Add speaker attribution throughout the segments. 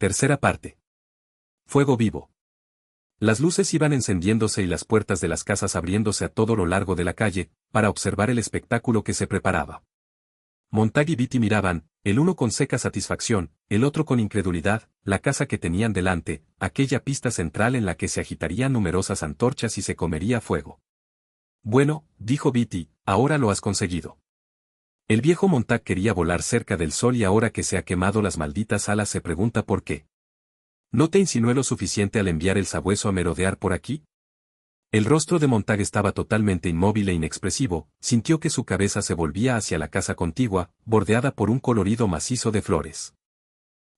Speaker 1: Tercera parte. Fuego vivo. Las luces iban encendiéndose y las puertas de las casas abriéndose a todo lo largo de la calle, para observar el espectáculo que se preparaba. Montag y Beatty miraban, el uno con seca satisfacción, el otro con incredulidad, la casa que tenían delante, aquella pista central en la que se agitarían numerosas antorchas y se comería fuego. Bueno, dijo Beatty, ahora lo has conseguido. El viejo Montag quería volar cerca del sol y ahora que se ha quemado las malditas alas se pregunta por qué. ¿No te insinué lo suficiente al enviar el sabueso a merodear por aquí? El rostro de Montag estaba totalmente inmóvil e inexpresivo, sintió que su cabeza se volvía hacia la casa contigua, bordeada por un colorido macizo de flores.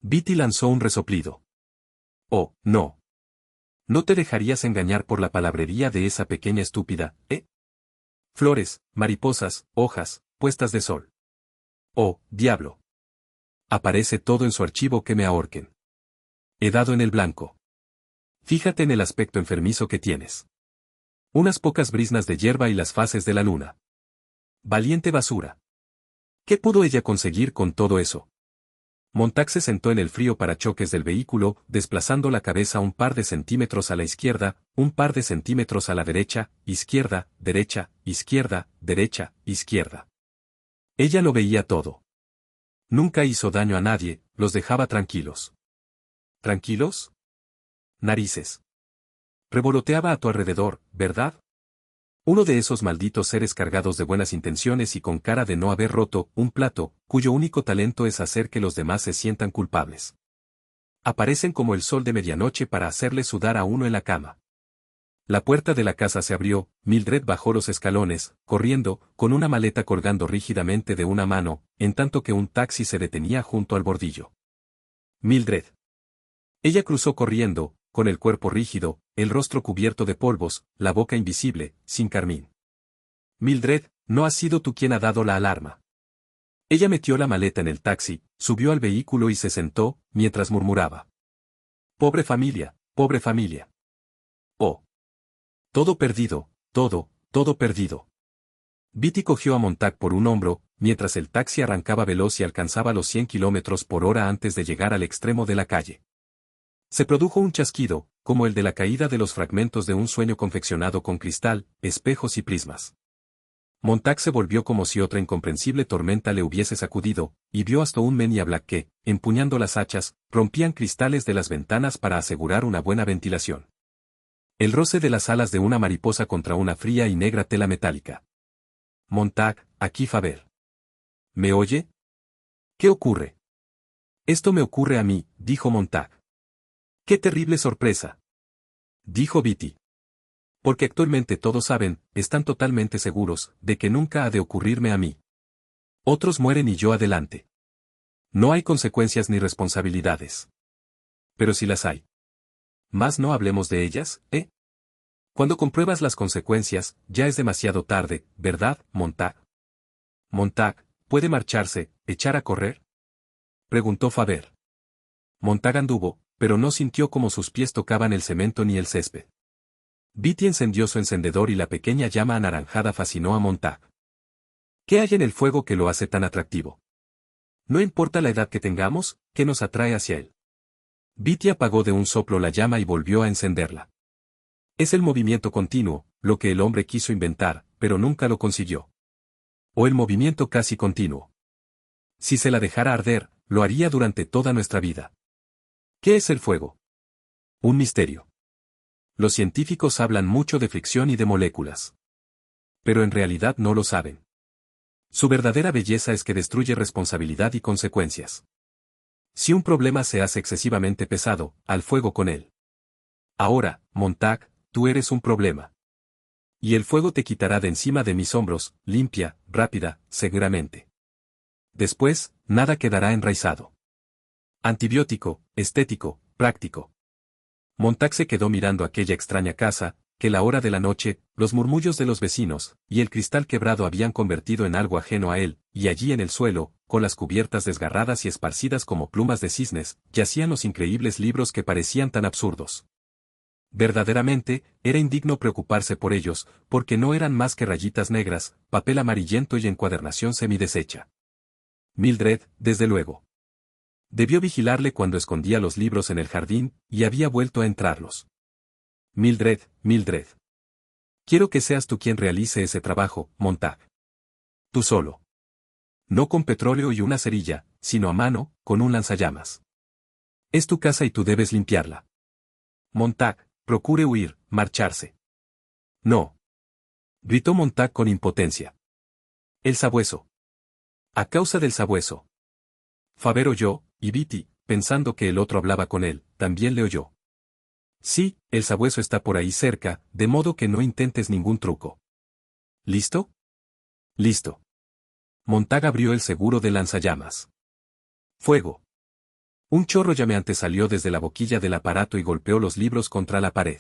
Speaker 1: Beatty lanzó un resoplido. Oh, no. ¿No te dejarías engañar por la palabrería de esa pequeña estúpida, eh? Flores, mariposas, hojas, puestas de sol. Oh, diablo. Aparece todo en su archivo que me ahorquen. He dado en el blanco. Fíjate en el aspecto enfermizo que tienes. Unas pocas briznas de hierba y las fases de la luna. Valiente basura. ¿Qué pudo ella conseguir con todo eso? Montag se sentó en el frío parachoques del vehículo, desplazando la cabeza un par de centímetros a la izquierda, un par de centímetros a la derecha, izquierda, derecha, izquierda, derecha, izquierda. Ella lo veía todo. Nunca hizo daño a nadie, los dejaba tranquilos. ¿Tranquilos? Narices. Revoloteaba a tu alrededor, ¿verdad? Uno de esos malditos seres cargados de buenas intenciones y con cara de no haber roto un plato, cuyo único talento es hacer que los demás se sientan culpables. Aparecen como el sol de medianoche para hacerle sudar a uno en la cama. La puerta de la casa se abrió, Mildred bajó los escalones, corriendo, con una maleta colgando rígidamente de una mano, en tanto que un taxi se detenía junto al bordillo. Mildred. Ella cruzó corriendo, con el cuerpo rígido, el rostro cubierto de polvos, la boca invisible, sin carmín. Mildred, no has sido tú quien ha dado la alarma. Ella metió la maleta en el taxi, subió al vehículo y se sentó, mientras murmuraba. Pobre familia, pobre familia. Oh. Todo perdido, todo perdido. Beatty cogió a Montag por un hombro, mientras el taxi arrancaba veloz y alcanzaba los 100 kilómetros por hora antes de llegar al extremo de la calle. Se produjo un chasquido, como el de la caída de los fragmentos de un sueño confeccionado con cristal, espejos y prismas. Montag se volvió como si otra incomprensible tormenta le hubiese sacudido, y vio hasta un Men in Black que, empuñando las hachas, rompían cristales de las ventanas para asegurar una buena ventilación. El roce de las alas de una mariposa contra una fría y negra tela metálica. Montag, aquí Faber. ¿Me oye? ¿Qué ocurre? Esto me ocurre a mí, dijo Montag. ¡Qué terrible sorpresa! Dijo Beatty. Porque actualmente todos saben, están totalmente seguros, de que nunca ha de ocurrirme a mí. Otros mueren y yo adelante. No hay consecuencias ni responsabilidades. Pero si las hay. Más no hablemos de ellas, ¿eh? Cuando compruebas las consecuencias, ya es demasiado tarde, ¿verdad, Montag? Montag, ¿puede marcharse, echar a correr? Preguntó Faber. Montag anduvo, pero no sintió como sus pies tocaban el cemento ni el césped. Beatty encendió su encendedor y la pequeña llama anaranjada fascinó a Montag. ¿Qué hay en el fuego que lo hace tan atractivo? No importa la edad que tengamos, ¿qué nos atrae hacia él? Beatty apagó de un soplo la llama y volvió a encenderla. Es el movimiento continuo, lo que el hombre quiso inventar, pero nunca lo consiguió. O el movimiento casi continuo. Si se la dejara arder, lo haría durante toda nuestra vida. ¿Qué es el fuego? Un misterio. Los científicos hablan mucho de fricción y de moléculas. Pero en realidad no lo saben. Su verdadera belleza es que destruye responsabilidad y consecuencias. Si un problema se hace excesivamente pesado, al fuego con él. Ahora, Montag, tú eres un problema. Y el fuego te quitará de encima de mis hombros, limpia, rápida, seguramente. Después, nada quedará enraizado. Antibiótico, estético, práctico. Montag se quedó mirando aquella extraña casa, que la hora de la noche, los murmullos de los vecinos, y el cristal quebrado habían convertido en algo ajeno a él, y allí en el suelo, con las cubiertas desgarradas y esparcidas como plumas de cisnes, yacían los increíbles libros que parecían tan absurdos. Verdaderamente, era indigno preocuparse por ellos, porque no eran más que rayitas negras, papel amarillento y encuadernación semideshecha. Mildred, desde luego. Debió vigilarle cuando escondía los libros en el jardín, y había vuelto a entrarlos. Mildred, Mildred. Quiero que seas tú quien realice ese trabajo, Montag. Tú solo. No con petróleo y una cerilla, sino a mano, con un lanzallamas. Es tu casa y tú debes limpiarla. Montag, procure huir, marcharse. No. Gritó Montag con impotencia. El sabueso. A causa del sabueso. Faber oyó, y Beatty, pensando que el otro hablaba con él, también le oyó. Sí, el sabueso está por ahí cerca, de modo que no intentes ningún truco. ¿Listo? Listo. Montag abrió el seguro de lanzallamas. Fuego. Un chorro llameante salió desde la boquilla del aparato y golpeó los libros contra la pared.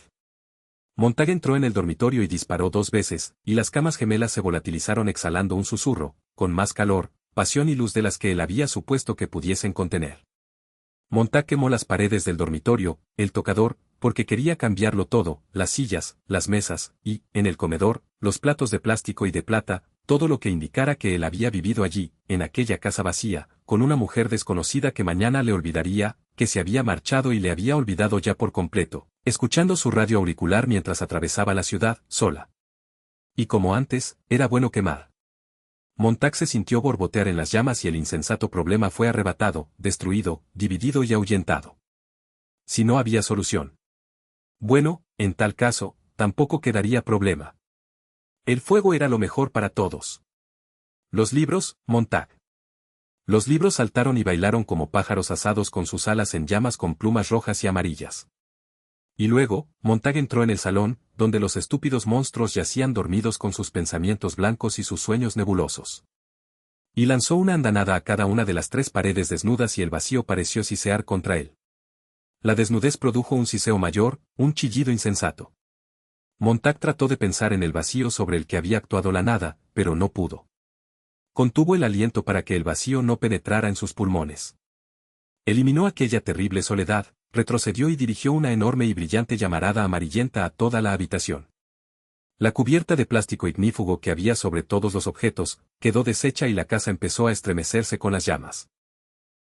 Speaker 1: Montag entró en el dormitorio y disparó 2 veces, y las camas gemelas se volatilizaron exhalando un susurro, con más calor, pasión y luz de las que él había supuesto que pudiesen contener. Montag quemó las paredes del dormitorio, el tocador, porque quería cambiarlo todo, las sillas, las mesas, y, en el comedor, los platos de plástico y de plata, todo lo que indicara que él había vivido allí, en aquella casa vacía, con una mujer desconocida que mañana le olvidaría, que se había marchado y le había olvidado ya por completo, escuchando su radio auricular mientras atravesaba la ciudad, sola. Y como antes, era bueno quemar. Montag se sintió borbotear en las llamas y el insensato problema fue arrebatado, destruido, dividido y ahuyentado. Si no había solución. Bueno, en tal caso, tampoco quedaría problema. El fuego era lo mejor para todos. Los libros, Montag. Los libros saltaron y bailaron como pájaros asados con sus alas en llamas con plumas rojas y amarillas. Y luego, Montag entró en el salón, donde los estúpidos monstruos yacían dormidos con sus pensamientos blancos y sus sueños nebulosos. Y lanzó una andanada a cada una de las 3 paredes desnudas y el vacío pareció sisear contra él. La desnudez produjo un siseo mayor, un chillido insensato. Montag trató de pensar en el vacío sobre el que había actuado la nada, pero no pudo. Contuvo el aliento para que el vacío no penetrara en sus pulmones. Eliminó aquella terrible soledad, retrocedió y dirigió una enorme y brillante llamarada amarillenta a toda la habitación. La cubierta de plástico ignífugo que había sobre todos los objetos, quedó deshecha y la casa empezó a estremecerse con las llamas.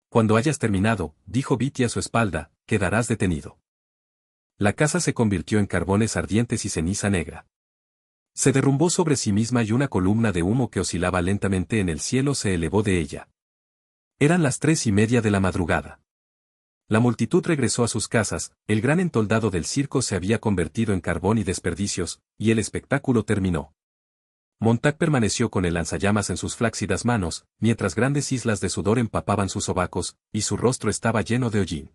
Speaker 1: Cuando hayas terminado, dijo Beatty a su espalda, quedarás detenido. La casa se convirtió en carbones ardientes y ceniza negra. Se derrumbó sobre sí misma y una columna de humo que oscilaba lentamente en el cielo se elevó de ella. Eran las 3:30 de la madrugada. La multitud regresó a sus casas, el gran entoldado del circo se había convertido en carbón y desperdicios, y el espectáculo terminó. Montag permaneció con el lanzallamas en sus flácidas manos, mientras grandes islas de sudor empapaban sus sobacos, y su rostro estaba lleno de hollín.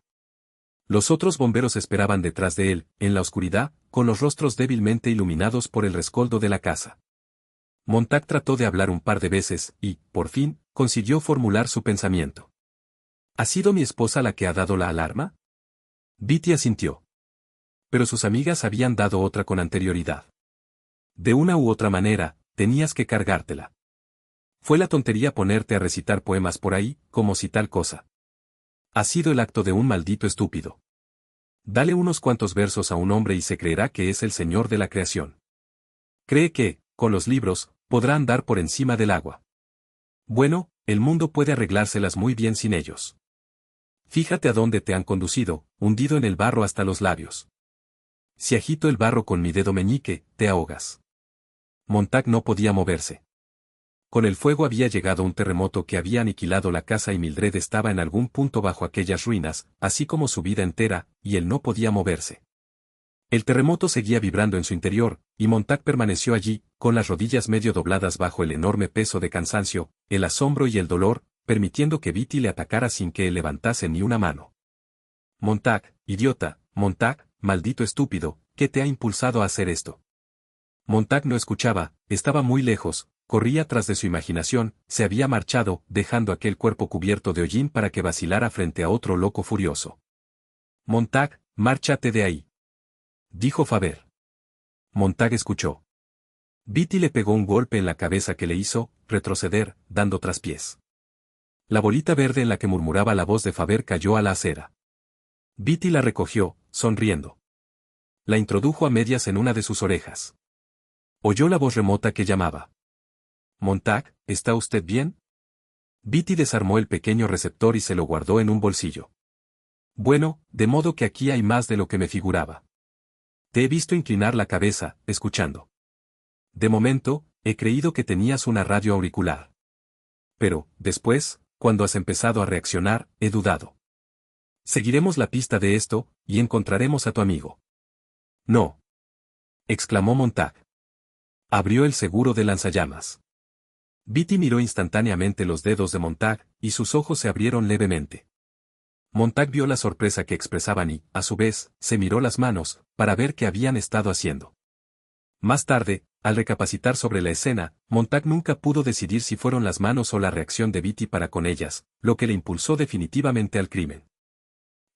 Speaker 1: Los otros bomberos esperaban detrás de él, en la oscuridad, con los rostros débilmente iluminados por el rescoldo de la casa. Montag trató de hablar un par de veces, y, por fin, consiguió formular su pensamiento. ¿Ha sido mi esposa la que ha dado la alarma? Beatty asintió. Pero sus amigas habían dado otra con anterioridad. De una u otra manera, tenías que cargártela. Fue la tontería ponerte a recitar poemas por ahí, como si tal cosa. Ha sido el acto de un maldito estúpido. Dale unos cuantos versos a un hombre y se creerá que es el señor de la creación. Cree que, con los libros, podrá andar por encima del agua. Bueno, el mundo puede arreglárselas muy bien sin ellos. Fíjate a dónde te han conducido, hundido en el barro hasta los labios. Si agito el barro con mi dedo meñique, te ahogas. Montag no podía moverse. Con el fuego había llegado un terremoto que había aniquilado la casa y Mildred estaba en algún punto bajo aquellas ruinas, así como su vida entera, y él no podía moverse. El terremoto seguía vibrando en su interior, y Montag permaneció allí, con las rodillas medio dobladas bajo el enorme peso de cansancio, el asombro y el dolor, permitiendo que Beatty le atacara sin que él levantase ni una mano. Montag, idiota, Montag, maldito estúpido, ¿qué te ha impulsado a hacer esto? Montag no escuchaba, estaba muy lejos, corría tras de su imaginación, se había marchado, dejando aquel cuerpo cubierto de hollín para que vacilara frente a otro loco furioso. Montag, márchate de ahí, dijo Faber. Montag escuchó. Beatty le pegó un golpe en la cabeza que le hizo retroceder, dando traspiés. La bolita verde en la que murmuraba la voz de Faber cayó a la acera. Beatty la recogió, sonriendo. La introdujo a medias en una de sus orejas. Oyó la voz remota que llamaba. Montag, ¿está usted bien? Beatty desarmó el pequeño receptor y se lo guardó en un bolsillo. Bueno, de modo que aquí hay más de lo que me figuraba. Te he visto inclinar la cabeza, escuchando. De momento, he creído que tenías una radio auricular. Pero, después, cuando has empezado a reaccionar, he dudado. Seguiremos la pista de esto, y encontraremos a tu amigo. No. Exclamó Montag. Abrió el seguro de lanzallamas. Beatty miró instantáneamente los dedos de Montag, y sus ojos se abrieron levemente. Montag vio la sorpresa que expresaban y, a su vez, se miró las manos, para ver qué habían estado haciendo. Más tarde, al recapacitar sobre la escena, Montag nunca pudo decidir si fueron las manos o la reacción de Beatty para con ellas, lo que le impulsó definitivamente al crimen.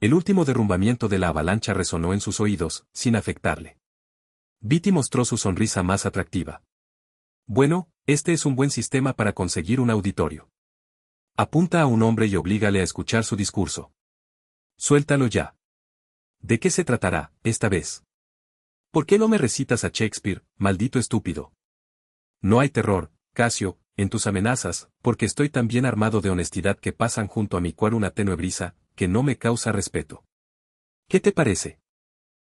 Speaker 1: El último derrumbamiento de la avalancha resonó en sus oídos, sin afectarle. Beatty mostró su sonrisa más atractiva. Bueno, este es un buen sistema para conseguir un auditorio. Apunta a un hombre y oblígale a escuchar su discurso. Suéltalo ya. ¿De qué se tratará, esta vez? ¿Por qué no me recitas a Shakespeare, maldito estúpido? No hay terror, Casio, en tus amenazas, porque estoy tan bien armado de honestidad que pasan junto a mi cual una tenue brisa, que no me causa respeto. ¿Qué te parece?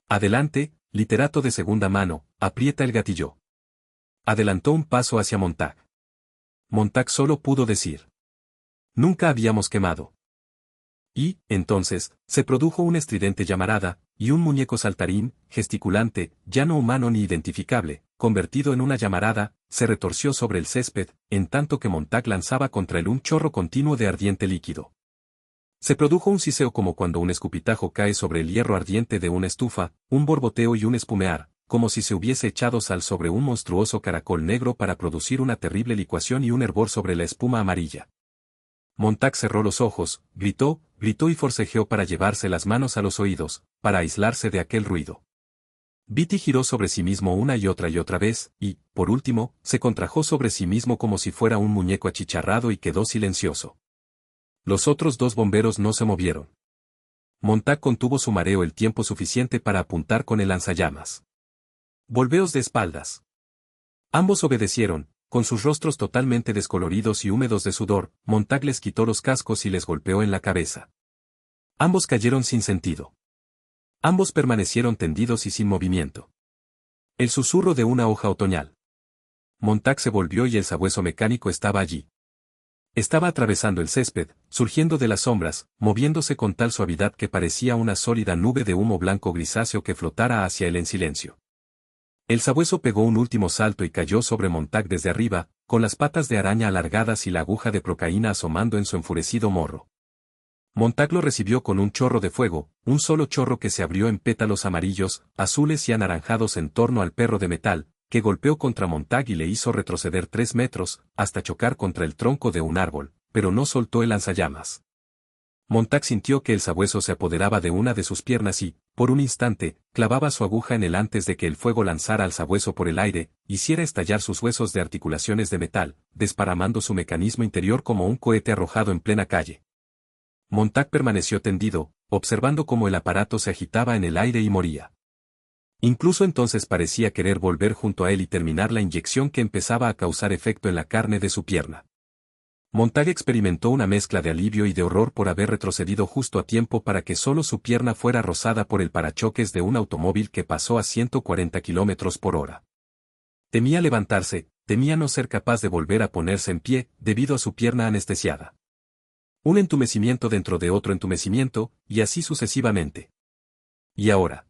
Speaker 1: Adelante, literato de segunda mano, aprieta el gatillo. Adelantó un paso hacia Montag. Montag solo pudo decir. Nunca habíamos quemado. Y, entonces, se produjo una estridente llamarada, y un muñeco saltarín, gesticulante, ya no humano ni identificable, convertido en una llamarada, se retorció sobre el césped, en tanto que Montag lanzaba contra él un chorro continuo de ardiente líquido. Se produjo un siseo como cuando un escupitajo cae sobre el hierro ardiente de una estufa, un borboteo y un espumear, como si se hubiese echado sal sobre un monstruoso caracol negro para producir una terrible licuación y un hervor sobre la espuma amarilla. Montag cerró los ojos, gritó y forcejeó para llevarse las manos a los oídos, para aislarse de aquel ruido. Beatty giró sobre sí mismo una y otra vez, y, por último, se contrajo sobre sí mismo como si fuera un muñeco achicharrado y quedó silencioso. Los otros dos bomberos no se movieron. Montag contuvo su mareo el tiempo suficiente para apuntar con el lanzallamas. Volveos de espaldas. Ambos obedecieron. Con sus rostros totalmente descoloridos y húmedos de sudor, Montag les quitó los cascos y les golpeó en la cabeza. Ambos cayeron sin sentido. Ambos permanecieron tendidos y sin movimiento. El susurro de una hoja otoñal. Montag se volvió y el sabueso mecánico estaba allí. Estaba atravesando el césped, surgiendo de las sombras, moviéndose con tal suavidad que parecía una sólida nube de humo blanco grisáceo que flotara hacia él en silencio. El sabueso pegó un último salto y cayó sobre Montag desde arriba, con las patas de araña alargadas y la aguja de procaína asomando en su enfurecido morro. Montag lo recibió con un chorro de fuego, un solo chorro que se abrió en pétalos amarillos, azules y anaranjados en torno al perro de metal, que golpeó contra Montag y le hizo retroceder 3 metros, hasta chocar contra el tronco de un árbol, pero no soltó el lanzallamas. Montag sintió que el sabueso se apoderaba de una de sus piernas y, por un instante, clavaba su aguja en él antes de que el fuego lanzara al sabueso por el aire, hiciera estallar sus huesos de articulaciones de metal, desparramando su mecanismo interior como un cohete arrojado en plena calle. Montag permaneció tendido, observando cómo el aparato se agitaba en el aire y moría. Incluso entonces parecía querer volver junto a él y terminar la inyección que empezaba a causar efecto en la carne de su pierna. Montag experimentó una mezcla de alivio y de horror por haber retrocedido justo a tiempo para que solo su pierna fuera rozada por el parachoques de un automóvil que pasó a 140 kilómetros por hora. Temía levantarse, temía no ser capaz de volver a ponerse en pie, debido a su pierna anestesiada. Un entumecimiento dentro de otro entumecimiento, y así sucesivamente. Y ahora.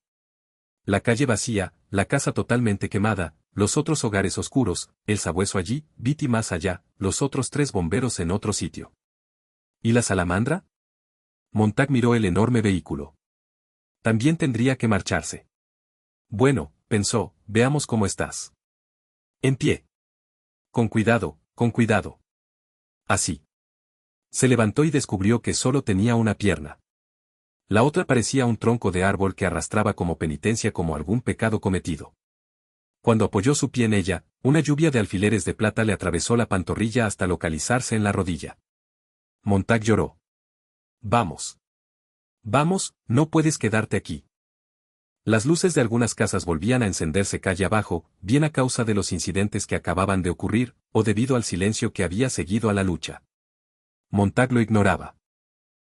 Speaker 1: La calle vacía, la casa totalmente quemada, los otros hogares oscuros, el sabueso allí, Beatty más allá, los otros 3 bomberos en otro sitio. ¿Y la salamandra? Montag miró el enorme vehículo. También tendría que marcharse. Bueno, pensó, veamos cómo estás. En pie. Con cuidado, con cuidado. Así. Se levantó y descubrió que solo tenía una pierna. La otra parecía un tronco de árbol que arrastraba como penitencia como algún pecado cometido. Cuando apoyó su pie en ella, una lluvia de alfileres de plata le atravesó la pantorrilla hasta localizarse en la rodilla. Montag lloró. Vamos. Vamos, no puedes quedarte aquí. Las luces de algunas casas volvían a encenderse calle abajo, bien a causa de los incidentes que acababan de ocurrir, o debido al silencio que había seguido a la lucha. Montag lo ignoraba.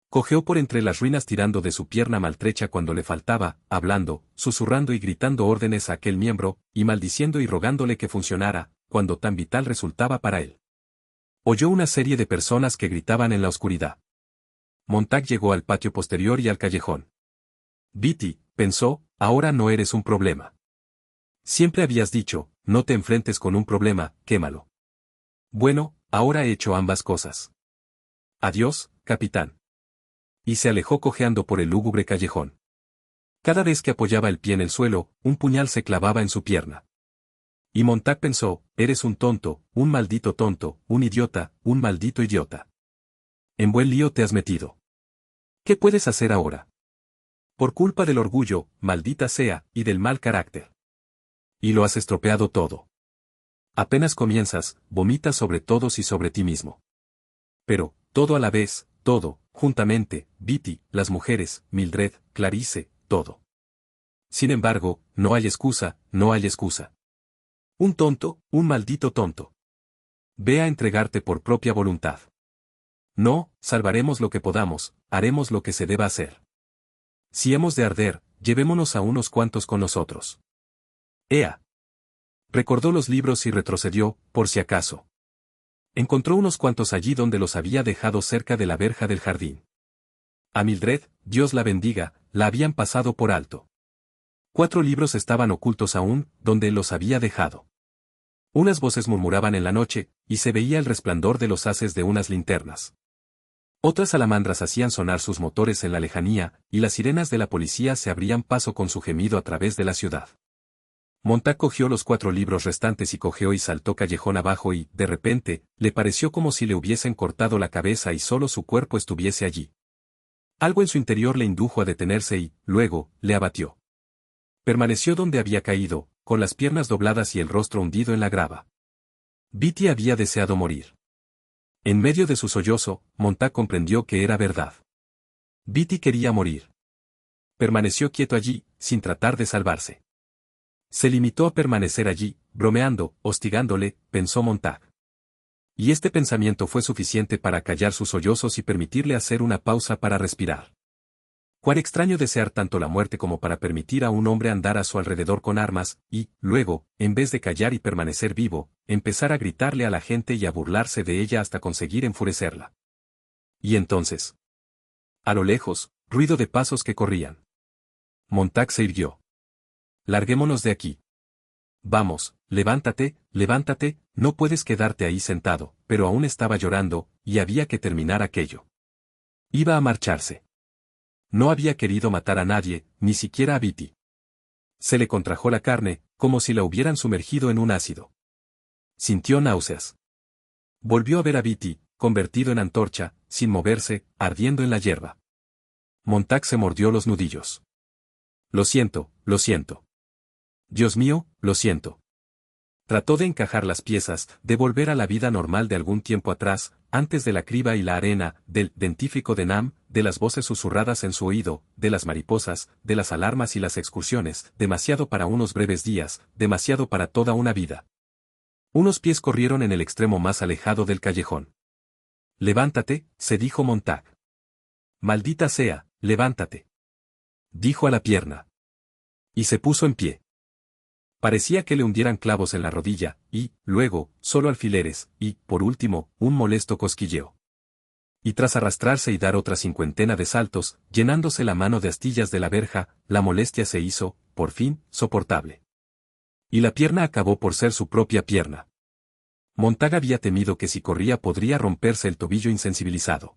Speaker 1: Cojeó por entre las ruinas tirando de su pierna maltrecha cuando le faltaba, hablando, susurrando y gritando órdenes a aquel miembro, y maldiciendo y rogándole que funcionara, cuando tan vital resultaba para él. Oyó una serie de personas que gritaban en la oscuridad. Montag llegó al patio posterior y al callejón. Beatty, pensó, ahora no eres un problema. Siempre habías dicho, no te enfrentes con un problema, quémalo. Bueno, ahora he hecho ambas cosas. Adiós, capitán. Y se alejó cojeando por el lúgubre callejón. Cada vez que apoyaba el pie en el suelo, un puñal se clavaba en su pierna. Y Montag pensó, eres un tonto, un maldito tonto, un idiota, un maldito idiota. En buen lío te has metido. ¿Qué puedes hacer ahora? Por culpa del orgullo, maldita sea, y del mal carácter. Y lo has estropeado todo. Apenas comienzas, vomitas sobre todos y sobre ti mismo. Pero, todo a la vez, todo, juntamente, Beatty, las mujeres, Mildred, Clarice, todo. Sin embargo, no hay excusa, no hay excusa. Un tonto, un maldito tonto. Ve a entregarte por propia voluntad. No, salvaremos lo que podamos, haremos lo que se deba hacer. Si hemos de arder, llevémonos a unos cuantos con nosotros. ¡Ea! Recordó los libros y retrocedió, por si acaso. Encontró unos cuantos allí donde los había dejado cerca de la verja del jardín. A Mildred, Dios la bendiga, la habían pasado por alto. 4 libros estaban ocultos aún, donde los había dejado. Unas voces murmuraban en la noche, y se veía el resplandor de los haces de unas linternas. Otras salamandras hacían sonar sus motores en la lejanía, y las sirenas de la policía se abrían paso con su gemido a través de la ciudad. Montag cogió los 4 libros restantes y cojeó y saltó callejón abajo y, de repente, le pareció como si le hubiesen cortado la cabeza y solo su cuerpo estuviese allí. Algo en su interior le indujo a detenerse y, luego, le abatió. Permaneció donde había caído, con las piernas dobladas y el rostro hundido en la grava. Beatty había deseado morir. En medio de su sollozo, Montag comprendió que era verdad. Beatty quería morir. Permaneció quieto allí, sin tratar de salvarse. Se limitó a permanecer allí, bromeando, hostigándole, pensó Montag. Y este pensamiento fue suficiente para callar sus sollozos y permitirle hacer una pausa para respirar. Cuán extraño desear tanto la muerte como para permitir a un hombre andar a su alrededor con armas, y, luego, en vez de callar y permanecer vivo, empezar a gritarle a la gente y a burlarse de ella hasta conseguir enfurecerla. Y entonces. A lo lejos, ruido de pasos que corrían. Montag se irguió. Larguémonos de aquí. Vamos, levántate, levántate, no puedes quedarte ahí sentado, pero aún estaba llorando, y había que terminar aquello. Iba a marcharse. No había querido matar a nadie, ni siquiera a Beatty. Se le contrajo la carne, como si la hubieran sumergido en un ácido. Sintió náuseas. Volvió a ver a Beatty, convertido en antorcha, sin moverse, ardiendo en la hierba. Montag se mordió los nudillos. Lo siento, lo siento. Dios mío, lo siento. Trató de encajar las piezas, de volver a la vida normal de algún tiempo atrás, antes de la criba y la arena, del dentífrico de Nam, de las voces susurradas en su oído, de las mariposas, de las alarmas y las excursiones, demasiado para unos breves días, demasiado para toda una vida. Unos pies corrieron en el extremo más alejado del callejón. Levántate, se dijo Montag. Maldita sea, levántate. Dijo a la pierna. Y se puso en pie. Parecía que le hundieran clavos en la rodilla, y, luego, solo alfileres, y, por último, un molesto cosquilleo. Y tras arrastrarse y dar otra 50 de saltos, llenándose la mano de astillas de la verja, la molestia se hizo, por fin, soportable. Y la pierna acabó por ser su propia pierna. Montag había temido que si corría podría romperse el tobillo insensibilizado.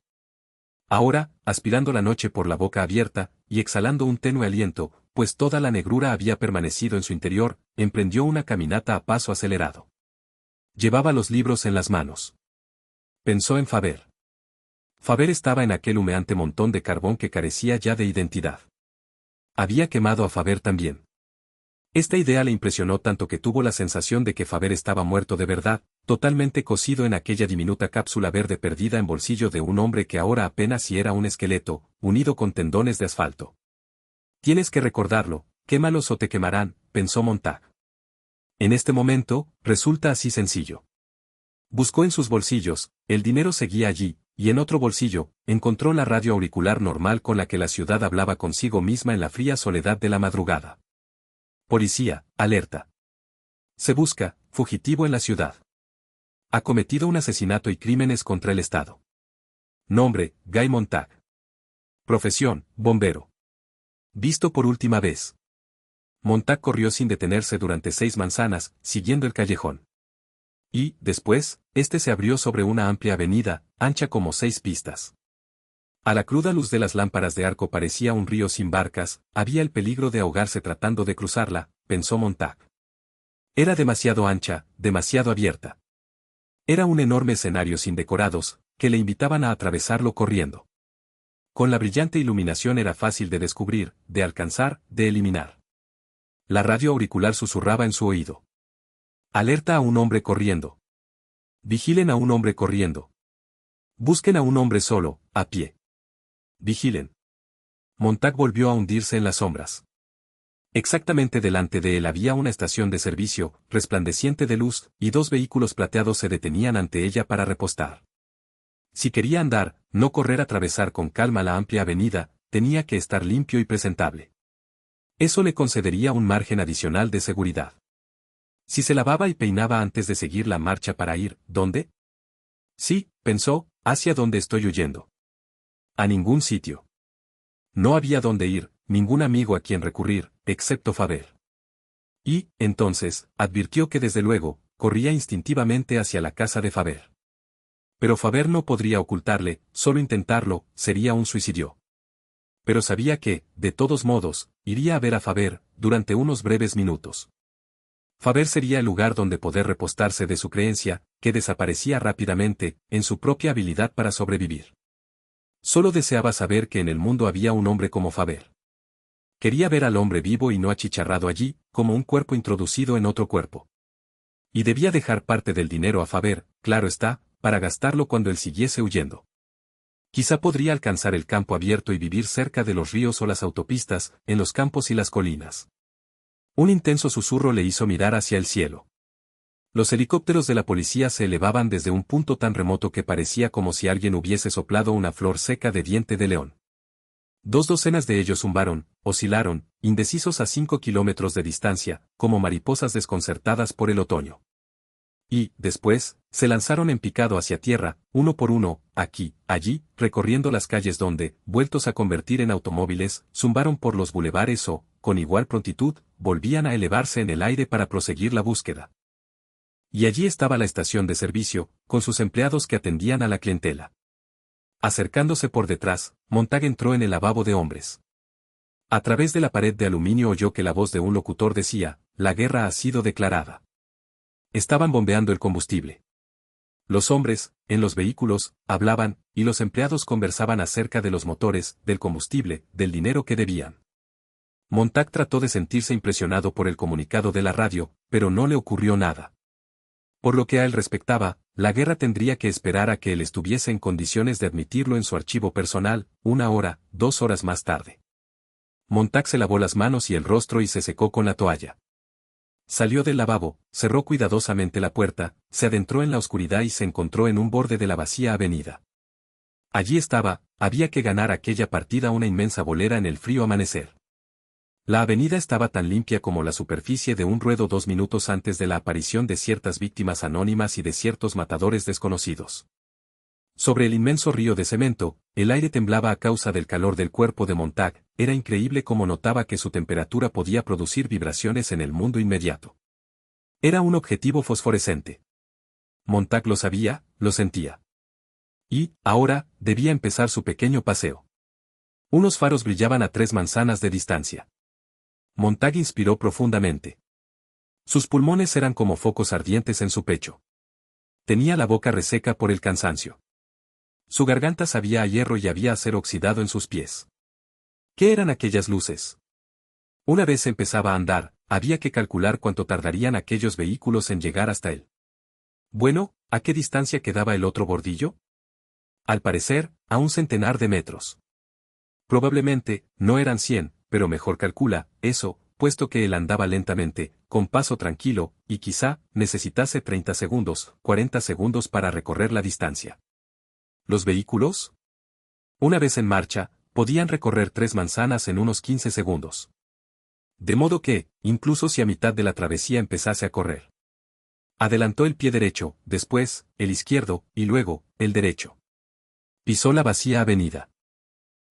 Speaker 1: Ahora, aspirando la noche por la boca abierta, y exhalando un tenue aliento, pues toda la negrura había permanecido en su interior, emprendió una caminata a paso acelerado. Llevaba los libros en las manos. Pensó en Faber. Faber estaba en aquel humeante montón de carbón que carecía ya de identidad. Había quemado a Faber también. Esta idea le impresionó tanto que tuvo la sensación de que Faber estaba muerto de verdad, totalmente cosido en aquella diminuta cápsula verde perdida en bolsillo de un hombre que ahora apenas si era un esqueleto, unido con tendones de asfalto. Tienes que recordarlo, quémalos o te quemarán, pensó Montag. En este momento, resulta así sencillo. Buscó en sus bolsillos, el dinero seguía allí, Y en otro bolsillo, encontró la radio auricular normal con la que la ciudad hablaba consigo misma en la fría soledad de la madrugada. Policía, alerta. Se busca, fugitivo en la ciudad. Ha cometido un asesinato y crímenes contra el Estado. Nombre, Guy Montag. Profesión, bombero. Visto por última vez. Montag corrió sin detenerse durante 6 manzanas, siguiendo el callejón. Y, después, este se abrió sobre una amplia avenida, ancha como 6 pistas. A la cruda luz de las lámparas de arco parecía un río sin barcas, había el peligro de ahogarse tratando de cruzarla, pensó Montag. Era demasiado ancha, demasiado abierta. Era un enorme escenario sin decorados, que le invitaban a atravesarlo corriendo. Con la brillante iluminación era fácil de descubrir, de alcanzar, de eliminar. La radio auricular susurraba en su oído. Alerta a un hombre corriendo. Vigilen a un hombre corriendo. Busquen a un hombre solo, a pie. Vigilen. Montag volvió a hundirse en las sombras. Exactamente delante de él había una estación de servicio, resplandeciente de luz, y 2 vehículos plateados se detenían ante ella para repostar. Si quería andar, no correr, atravesar con calma la amplia avenida, tenía que estar limpio y presentable. Eso le concedería un margen adicional de seguridad. Si se lavaba y peinaba antes de seguir la marcha para ir, ¿dónde? Sí, pensó, hacia dónde estoy huyendo. A ningún sitio. No había dónde ir, ningún amigo a quien recurrir, excepto Faber. Y, entonces, advirtió que desde luego, corría instintivamente hacia la casa de Faber. Pero Faber no podría ocultarle, solo intentarlo, sería un suicidio. Pero sabía que, de todos modos, iría a ver a Faber, durante unos breves minutos. Faber sería el lugar donde poder repostarse de su creencia, que desaparecía rápidamente, en su propia habilidad para sobrevivir. Solo deseaba saber que en el mundo había un hombre como Faber. Quería ver al hombre vivo y no achicharrado allí, como un cuerpo introducido en otro cuerpo. Y debía dejar parte del dinero a Faber, claro está, para gastarlo cuando él siguiese huyendo. Quizá podría alcanzar el campo abierto y vivir cerca de los ríos o las autopistas, en los campos y las colinas. Un intenso susurro le hizo mirar hacia el cielo. Los helicópteros de la policía se elevaban desde un punto tan remoto que parecía como si alguien hubiese soplado una flor seca de diente de león. 2 docenas de ellos zumbaron, oscilaron, indecisos a 5 kilómetros de distancia, como mariposas desconcertadas por el otoño. Y, después, se lanzaron en picado hacia tierra, uno por uno, aquí, allí, recorriendo las calles donde, vueltos a convertir en automóviles, zumbaron por los bulevares o, con igual prontitud, volvían a elevarse en el aire para proseguir la búsqueda. Y allí estaba la estación de servicio, con sus empleados que atendían a la clientela. Acercándose por detrás, Montag entró en el lavabo de hombres. A través de la pared de aluminio oyó que la voz de un locutor decía, la guerra ha sido declarada. Estaban bombeando el combustible. Los hombres, en los vehículos, hablaban, y los empleados conversaban acerca de los motores, del combustible, del dinero que debían. Montag trató de sentirse impresionado por el comunicado de la radio, pero no le ocurrió nada. Por lo que a él respectaba, la guerra tendría que esperar a que él estuviese en condiciones de admitirlo en su archivo personal, 1 hora, 2 horas más tarde. Montag se lavó las manos y el rostro y se secó con la toalla. Salió del lavabo, cerró cuidadosamente la puerta, se adentró en la oscuridad y se encontró en un borde de la vacía avenida. Allí estaba, había que ganar aquella partida, una inmensa bolera en el frío amanecer. La avenida estaba tan limpia como la superficie de un ruedo 2 minutos antes de la aparición de ciertas víctimas anónimas y de ciertos matadores desconocidos. Sobre el inmenso río de cemento, el aire temblaba a causa del calor del cuerpo de Montag, era increíble cómo notaba que su temperatura podía producir vibraciones en el mundo inmediato. Era un objetivo fosforescente. Montag lo sabía, lo sentía. Y, ahora, debía empezar su pequeño paseo. Unos faros brillaban a 3 manzanas de distancia. Montag inspiró profundamente. Sus pulmones eran como focos ardientes en su pecho. Tenía la boca reseca por el cansancio. Su garganta sabía a hierro y había acero oxidado en sus pies. ¿Qué eran aquellas luces? Una vez empezaba a andar, había que calcular cuánto tardarían aquellos vehículos en llegar hasta él. Bueno, ¿a qué distancia quedaba el otro bordillo? Al parecer, a un centenar de metros. Probablemente, no eran 100, pero mejor calcula, eso, puesto que él andaba lentamente, con paso tranquilo, y quizá, necesitase 30 segundos, 40 segundos para recorrer la distancia. ¿Los vehículos? Una vez en marcha, podían recorrer 3 manzanas en unos 15 segundos. De modo que, incluso si a mitad de la travesía empezase a correr. Adelantó el pie derecho, después, el izquierdo, y luego, el derecho. Pisó la vacía avenida.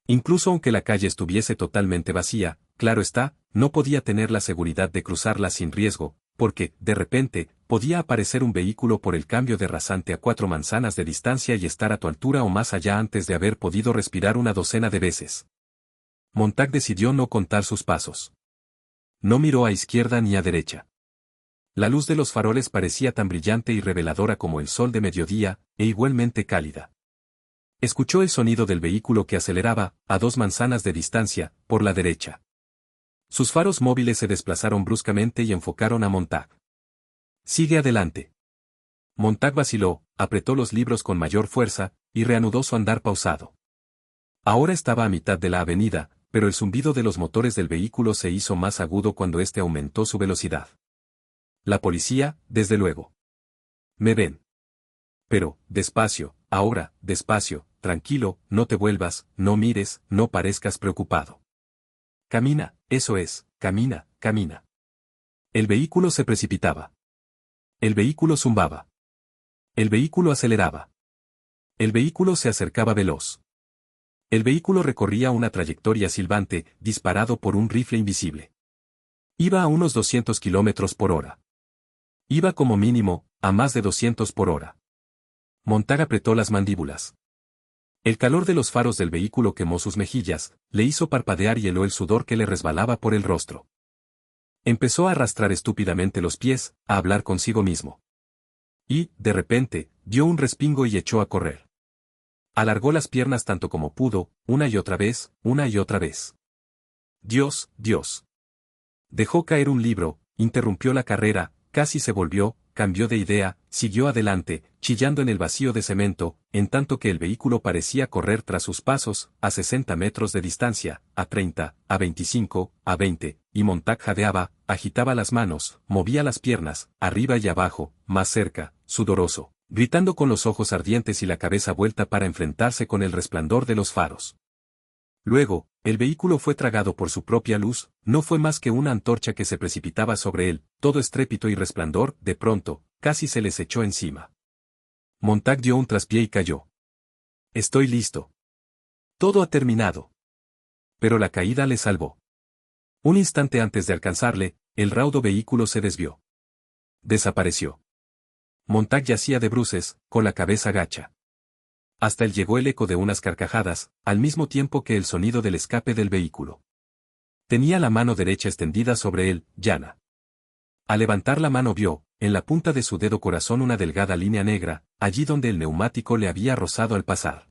Speaker 1: Incluso aunque la calle estuviese totalmente vacía, claro está, no podía tener la seguridad de cruzarla sin riesgo, porque, de repente, podía aparecer un vehículo por el cambio de rasante a 4 manzanas de distancia y estar a tu altura o más allá antes de haber podido respirar una docena de veces. Montag decidió no contar sus pasos. No miró a izquierda ni a derecha. La luz de los faroles parecía tan brillante y reveladora como el sol de mediodía, e igualmente cálida. Escuchó el sonido del vehículo que aceleraba, a 2 manzanas de distancia, por la derecha. Sus faros móviles se desplazaron bruscamente y enfocaron a Montag. «Sigue adelante». Montag vaciló, apretó los libros con mayor fuerza, y reanudó su andar pausado. Ahora estaba a mitad de la avenida, pero el zumbido de los motores del vehículo se hizo más agudo cuando éste aumentó su velocidad. La policía, desde luego. «Me ven». «Pero, despacio, ahora, despacio, tranquilo, no te vuelvas, no mires, no parezcas preocupado. Camina, eso es, camina, camina». El vehículo se precipitaba. El vehículo zumbaba. El vehículo aceleraba. El vehículo se acercaba veloz. El vehículo recorría una trayectoria silbante, disparado por un rifle invisible. Iba a unos 200 kilómetros por hora. Iba como mínimo, a más de 200 por hora. Montag apretó las mandíbulas. El calor de los faros del vehículo quemó sus mejillas, le hizo parpadear y heló el sudor que le resbalaba por el rostro. Empezó a arrastrar estúpidamente los pies, a hablar consigo mismo. Y, de repente, dio un respingo y echó a correr. Alargó las piernas tanto como pudo, una y otra vez, una y otra vez. Dios, Dios. Dejó caer un libro, interrumpió la carrera, casi se volvió, cambió de idea, siguió adelante, chillando en el vacío de cemento, en tanto que el vehículo parecía correr tras sus pasos, a 60 metros de distancia, a 30, a 25, a 20, y Montag jadeaba, agitaba las manos, movía las piernas, arriba y abajo, más cerca, sudoroso, gritando con los ojos ardientes y la cabeza vuelta para enfrentarse con el resplandor de los faros. Luego, el vehículo fue tragado por su propia luz, no fue más que una antorcha que se precipitaba sobre él, todo estrépito y resplandor, de pronto, casi se les echó encima. Montag dio un traspié y cayó. «Estoy listo. Todo ha terminado». Pero la caída le salvó. Un instante antes de alcanzarle, el raudo vehículo se desvió. Desapareció. Montag yacía de bruces, con la cabeza gacha. Hasta él llegó el eco de unas carcajadas, al mismo tiempo que el sonido del escape del vehículo. Tenía la mano derecha extendida sobre él, llana. Al levantar la mano vio, en la punta de su dedo corazón una delgada línea negra, allí donde el neumático le había rozado al pasar.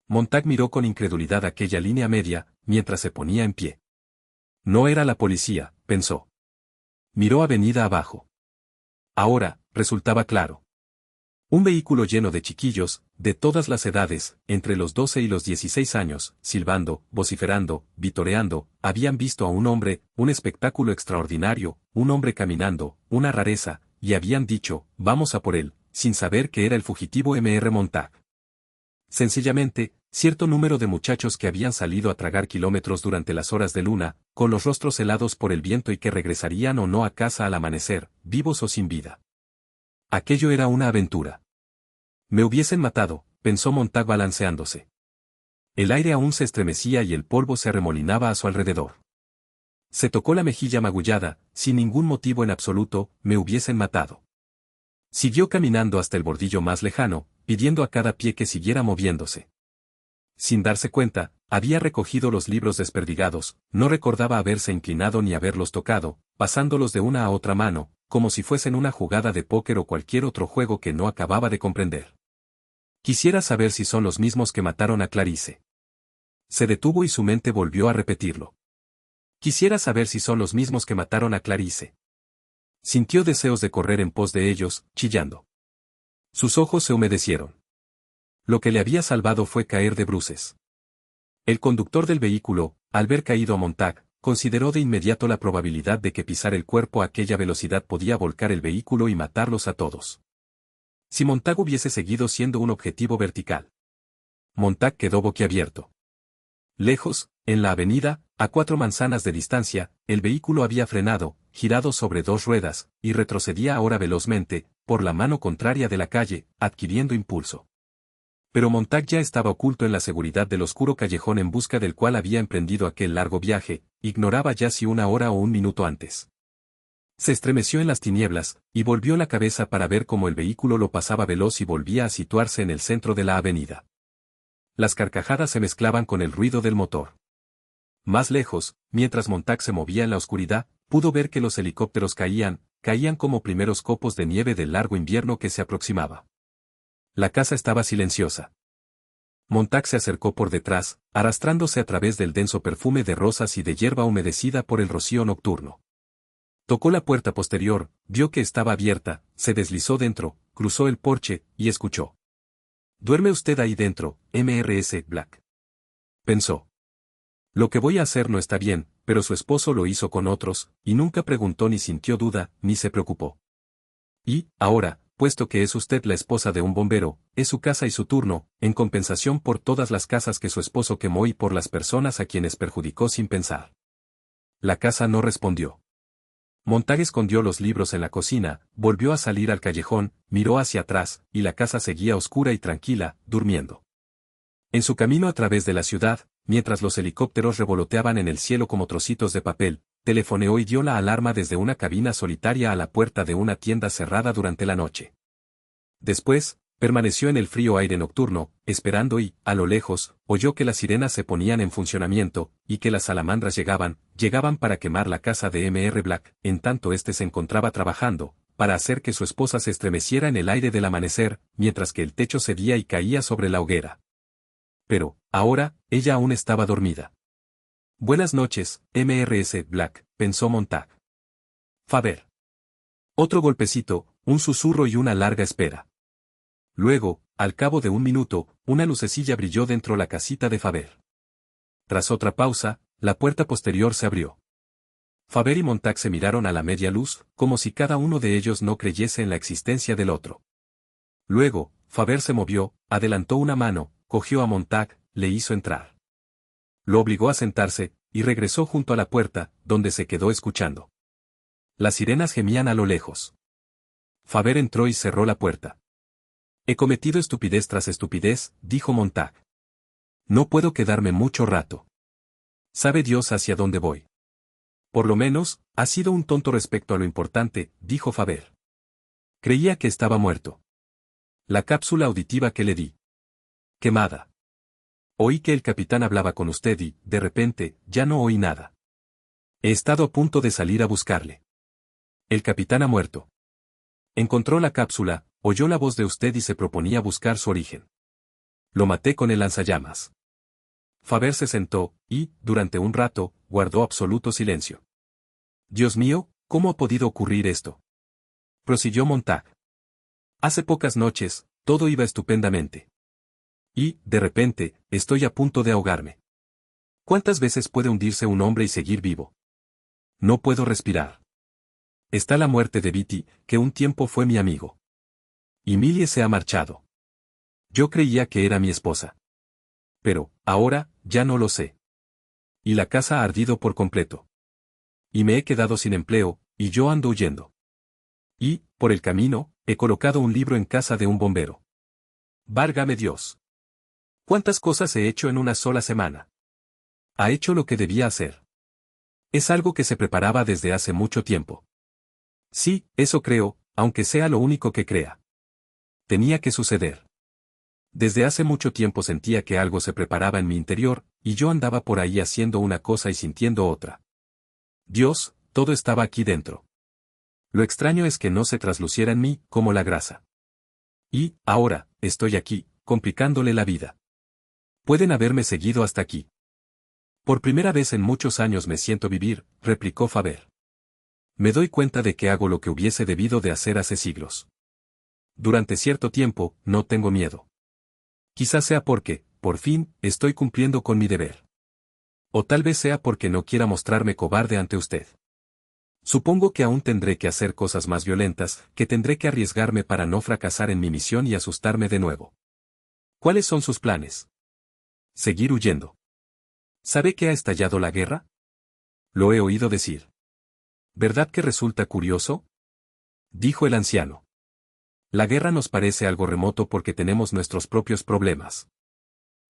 Speaker 1: Montag miró con incredulidad aquella línea media, mientras se ponía en pie. No era la policía, pensó. Miró avenida abajo. Ahora, resultaba claro. Un vehículo lleno de chiquillos, de todas las edades, entre los 12 y los 16 años, silbando, vociferando, vitoreando, habían visto a un hombre, un espectáculo extraordinario, un hombre caminando, una rareza, y habían dicho, vamos a por él, sin saber que era el fugitivo M.R. Montag. Sencillamente, cierto número de muchachos que habían salido a tragar kilómetros durante las horas de luna, con los rostros helados por el viento y que regresarían o no a casa al amanecer, vivos o sin vida. Aquello era una aventura. Me hubiesen matado, pensó Montag balanceándose. El aire aún se estremecía y el polvo se arremolinaba a su alrededor. Se tocó la mejilla magullada, sin ningún motivo en absoluto, me hubiesen matado. Siguió caminando hasta el bordillo más lejano, pidiendo a cada pie que siguiera moviéndose. Sin darse cuenta, había recogido los libros desperdigados, no recordaba haberse inclinado ni haberlos tocado, pasándolos de una a otra mano, como si fuesen una jugada de póker o cualquier otro juego que no acababa de comprender. Quisiera saber si son los mismos que mataron a Clarice. Se detuvo y su mente volvió a repetirlo. Quisiera saber si son los mismos que mataron a Clarice. Sintió deseos de correr en pos de ellos, chillando. Sus ojos se humedecieron. Lo que le había salvado fue caer de bruces. El conductor del vehículo, al ver caído a Montag, consideró de inmediato la probabilidad de que pisar el cuerpo a aquella velocidad podía volcar el vehículo y matarlos a todos. Si Montag hubiese seguido siendo un objetivo vertical. Montag quedó boquiabierto. Lejos, en la avenida, a 4 manzanas de distancia, el vehículo había frenado, girado sobre 2 ruedas, y retrocedía ahora velozmente, por la mano contraria de la calle, adquiriendo impulso. Pero Montag ya estaba oculto en la seguridad del oscuro callejón en busca del cual había emprendido aquel largo viaje, ignoraba ya si 1 hora o 1 minuto antes. Se estremeció en las tinieblas, y volvió la cabeza para ver cómo el vehículo lo pasaba veloz y volvía a situarse en el centro de la avenida. Las carcajadas se mezclaban con el ruido del motor. Más lejos, mientras Montag se movía en la oscuridad, pudo ver que los helicópteros caían como primeros copos de nieve del largo invierno que se aproximaba. La casa estaba silenciosa. Montag se acercó por detrás, arrastrándose a través del denso perfume de rosas y de hierba humedecida por el rocío nocturno. Tocó la puerta posterior, vio que estaba abierta, se deslizó dentro, cruzó el porche, y escuchó. «¿Duerme usted ahí dentro, Mrs. Black?», pensó. Lo que voy a hacer no está bien, pero su esposo lo hizo con otros, y nunca preguntó ni sintió duda, ni se preocupó. Y, ahora, puesto que es usted la esposa de un bombero, es su casa y su turno, en compensación por todas las casas que su esposo quemó y por las personas a quienes perjudicó sin pensar. La casa no respondió. Montag escondió los libros en la cocina, volvió a salir al callejón, miró hacia atrás, y la casa seguía oscura y tranquila, durmiendo. En su camino a través de la ciudad, mientras los helicópteros revoloteaban en el cielo como trocitos de papel, telefoneó y dio la alarma desde una cabina solitaria a la puerta de una tienda cerrada durante la noche. Después, permaneció en el frío aire nocturno, esperando y, a lo lejos, oyó que las sirenas se ponían en funcionamiento, y que las salamandras llegaban para quemar la casa de Mr. Black, en tanto éste se encontraba trabajando, para hacer que su esposa se estremeciera en el aire del amanecer, mientras que el techo cedía y caía sobre la hoguera. Pero, ahora, ella aún estaba dormida. Buenas noches, Mrs. Black, pensó Montag. Faber. Otro golpecito, un susurro y una larga espera. Luego, al cabo de 1 minuto, una lucecilla brilló dentro la casita de Faber. Tras otra pausa, la puerta posterior se abrió. Faber y Montag se miraron a la media luz, como si cada uno de ellos no creyese en la existencia del otro. Luego, Faber se movió, adelantó una mano, cogió a Montag, le hizo entrar. Lo obligó a sentarse, y regresó junto a la puerta, donde se quedó escuchando. Las sirenas gemían a lo lejos. Faber entró y cerró la puerta. He cometido estupidez tras estupidez, dijo Montag. No puedo quedarme mucho rato. Sabe Dios hacia dónde voy. Por lo menos, ha sido un tonto respecto a lo importante, dijo Faber. Creía que estaba muerto. La cápsula auditiva que le di. Quemada. Oí que el capitán hablaba con usted y, de repente, ya no oí nada. He estado a punto de salir a buscarle. El capitán ha muerto. Encontró la cápsula, oyó la voz de usted y se proponía buscar su origen. Lo maté con el lanzallamas. Faber se sentó, y, durante un rato, guardó absoluto silencio. Dios mío, ¿cómo ha podido ocurrir esto? Prosiguió Montag. Hace pocas noches, todo iba estupendamente. Y, de repente, estoy a punto de ahogarme. ¿Cuántas veces puede hundirse un hombre y seguir vivo? No puedo respirar. Está la muerte de Viti, que un tiempo fue mi amigo. Y Millie se ha marchado. Yo creía que era mi esposa. Pero, ahora, ya no lo sé. Y la casa ha ardido por completo. Y me he quedado sin empleo, y yo ando huyendo. Y, por el camino, he colocado un libro en casa de un bombero. Válgame Dios. ¿Cuántas cosas he hecho en una sola semana? Ha hecho lo que debía hacer. Es algo que se preparaba desde hace mucho tiempo. Sí, eso creo, aunque sea lo único que crea. Tenía que suceder. Desde hace mucho tiempo sentía que algo se preparaba en mi interior, y yo andaba por ahí haciendo una cosa y sintiendo otra. Dios, todo estaba aquí dentro. Lo extraño es que no se trasluciera en mí, como la grasa. Y, ahora, estoy aquí, complicándole la vida. Pueden haberme seguido hasta aquí. Por primera vez en muchos años me siento vivir, replicó Faber. Me doy cuenta de que hago lo que hubiese debido de hacer hace siglos. Durante cierto tiempo, no tengo miedo. Quizás sea porque, por fin, estoy cumpliendo con mi deber. O tal vez sea porque no quiera mostrarme cobarde ante usted. Supongo que aún tendré que hacer cosas más violentas, que tendré que arriesgarme para no fracasar en mi misión y asustarme de nuevo. ¿Cuáles son sus planes? Seguir huyendo. ¿Sabe que ha estallado la guerra? Lo he oído decir. ¿Verdad que resulta curioso? Dijo el anciano. La guerra nos parece algo remoto porque tenemos nuestros propios problemas.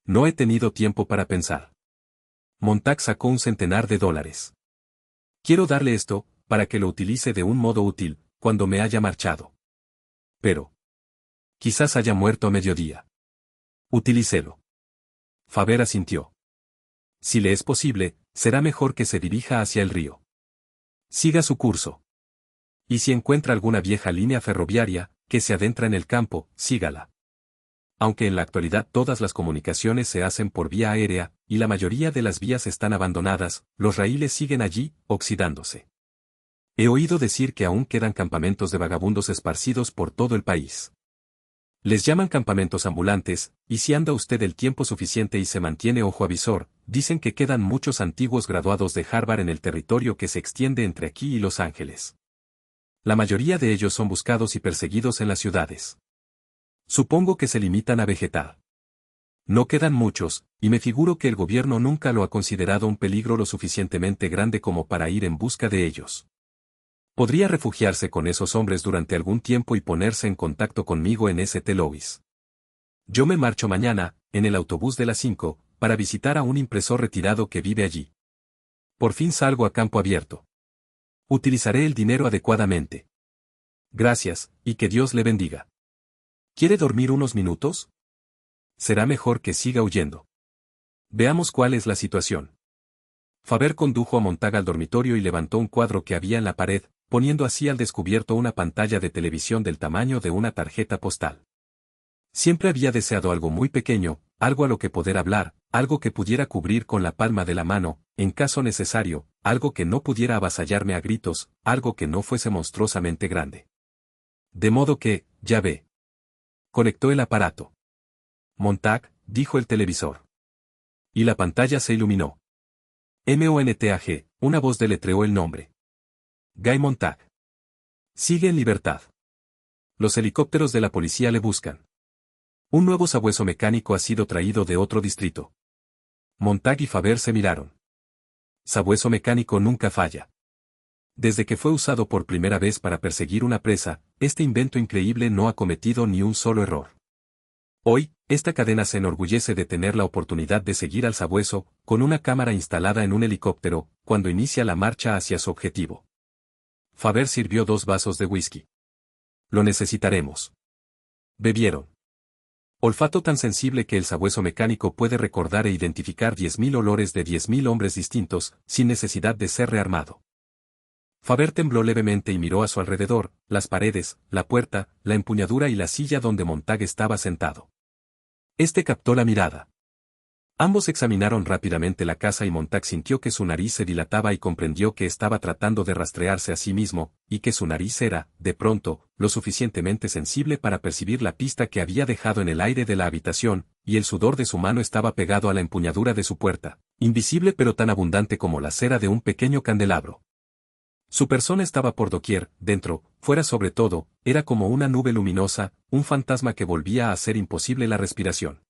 Speaker 1: No he tenido tiempo para pensar. Montag sacó $100. Quiero darle esto, para que lo utilice de un modo útil, cuando me haya marchado. Pero. Quizás haya muerto a mediodía. Utilícelo. Faber asintió. Si le es posible, será mejor que se dirija hacia el río. Siga su curso. Y si encuentra alguna vieja línea ferroviaria, que se adentra en el campo, sígala. Aunque en la actualidad todas las comunicaciones se hacen por vía aérea, y la mayoría de las vías están abandonadas, los raíles siguen allí, oxidándose. He oído decir que aún quedan campamentos de vagabundos esparcidos por todo el país. Les llaman campamentos ambulantes, y si anda usted el tiempo suficiente y se mantiene ojo avisor, dicen que quedan muchos antiguos graduados de Harvard en el territorio que se extiende entre aquí y Los Ángeles. La mayoría de ellos son buscados y perseguidos en las ciudades. Supongo que se limitan a vegetar. No quedan muchos, y me figuro que el gobierno nunca lo ha considerado un peligro lo suficientemente grande como para ir en busca de ellos. Podría refugiarse con esos hombres durante algún tiempo y ponerse en contacto conmigo en St. Louis. Yo me marcho mañana, en el autobús de las 5, para visitar a un impresor retirado que vive allí. Por fin salgo a campo abierto. Utilizaré el dinero adecuadamente. Gracias, y que Dios le bendiga. ¿Quiere dormir unos minutos? Será mejor que siga huyendo. Veamos cuál es la situación. Faber condujo a Montag al dormitorio y levantó un cuadro que había en la pared, poniendo así al descubierto una pantalla de televisión del tamaño de una tarjeta postal. Siempre había deseado algo muy pequeño, algo a lo que poder hablar, algo que pudiera cubrir con la palma de la mano, en caso necesario, algo que no pudiera avasallarme a gritos, algo que no fuese monstruosamente grande. De modo que, ya ve. Conectó el aparato. Montag, dijo el televisor. Y la pantalla se iluminó. Montag, una voz deletreó el nombre. Guy Montag. Sigue en libertad. Los helicópteros de la policía le buscan. Un nuevo sabueso mecánico ha sido traído de otro distrito. Montag y Faber se miraron. Sabueso mecánico nunca falla. Desde que fue usado por primera vez para perseguir una presa, este invento increíble no ha cometido ni un solo error. Hoy, esta cadena se enorgullece de tener la oportunidad de seguir al sabueso, con una cámara instalada en un helicóptero, cuando inicia la marcha hacia su objetivo. Faber sirvió 2 vasos de whisky. Lo necesitaremos. Bebieron. Olfato tan sensible que el sabueso mecánico puede recordar e identificar 10.000 olores de 10.000 hombres distintos, sin necesidad de ser rearmado. Faber tembló levemente y miró a su alrededor, las paredes, la puerta, la empuñadura y la silla donde Montag estaba sentado. Este captó la mirada. Ambos examinaron rápidamente la casa y Montag sintió que su nariz se dilataba y comprendió que estaba tratando de rastrearse a sí mismo, y que su nariz era, de pronto, lo suficientemente sensible para percibir la pista que había dejado en el aire de la habitación, y el sudor de su mano estaba pegado a la empuñadura de su puerta, invisible pero tan abundante como la cera de un pequeño candelabro. Su persona estaba por doquier, dentro, fuera sobre todo, era como una nube luminosa, un fantasma que volvía a hacer imposible la respiración.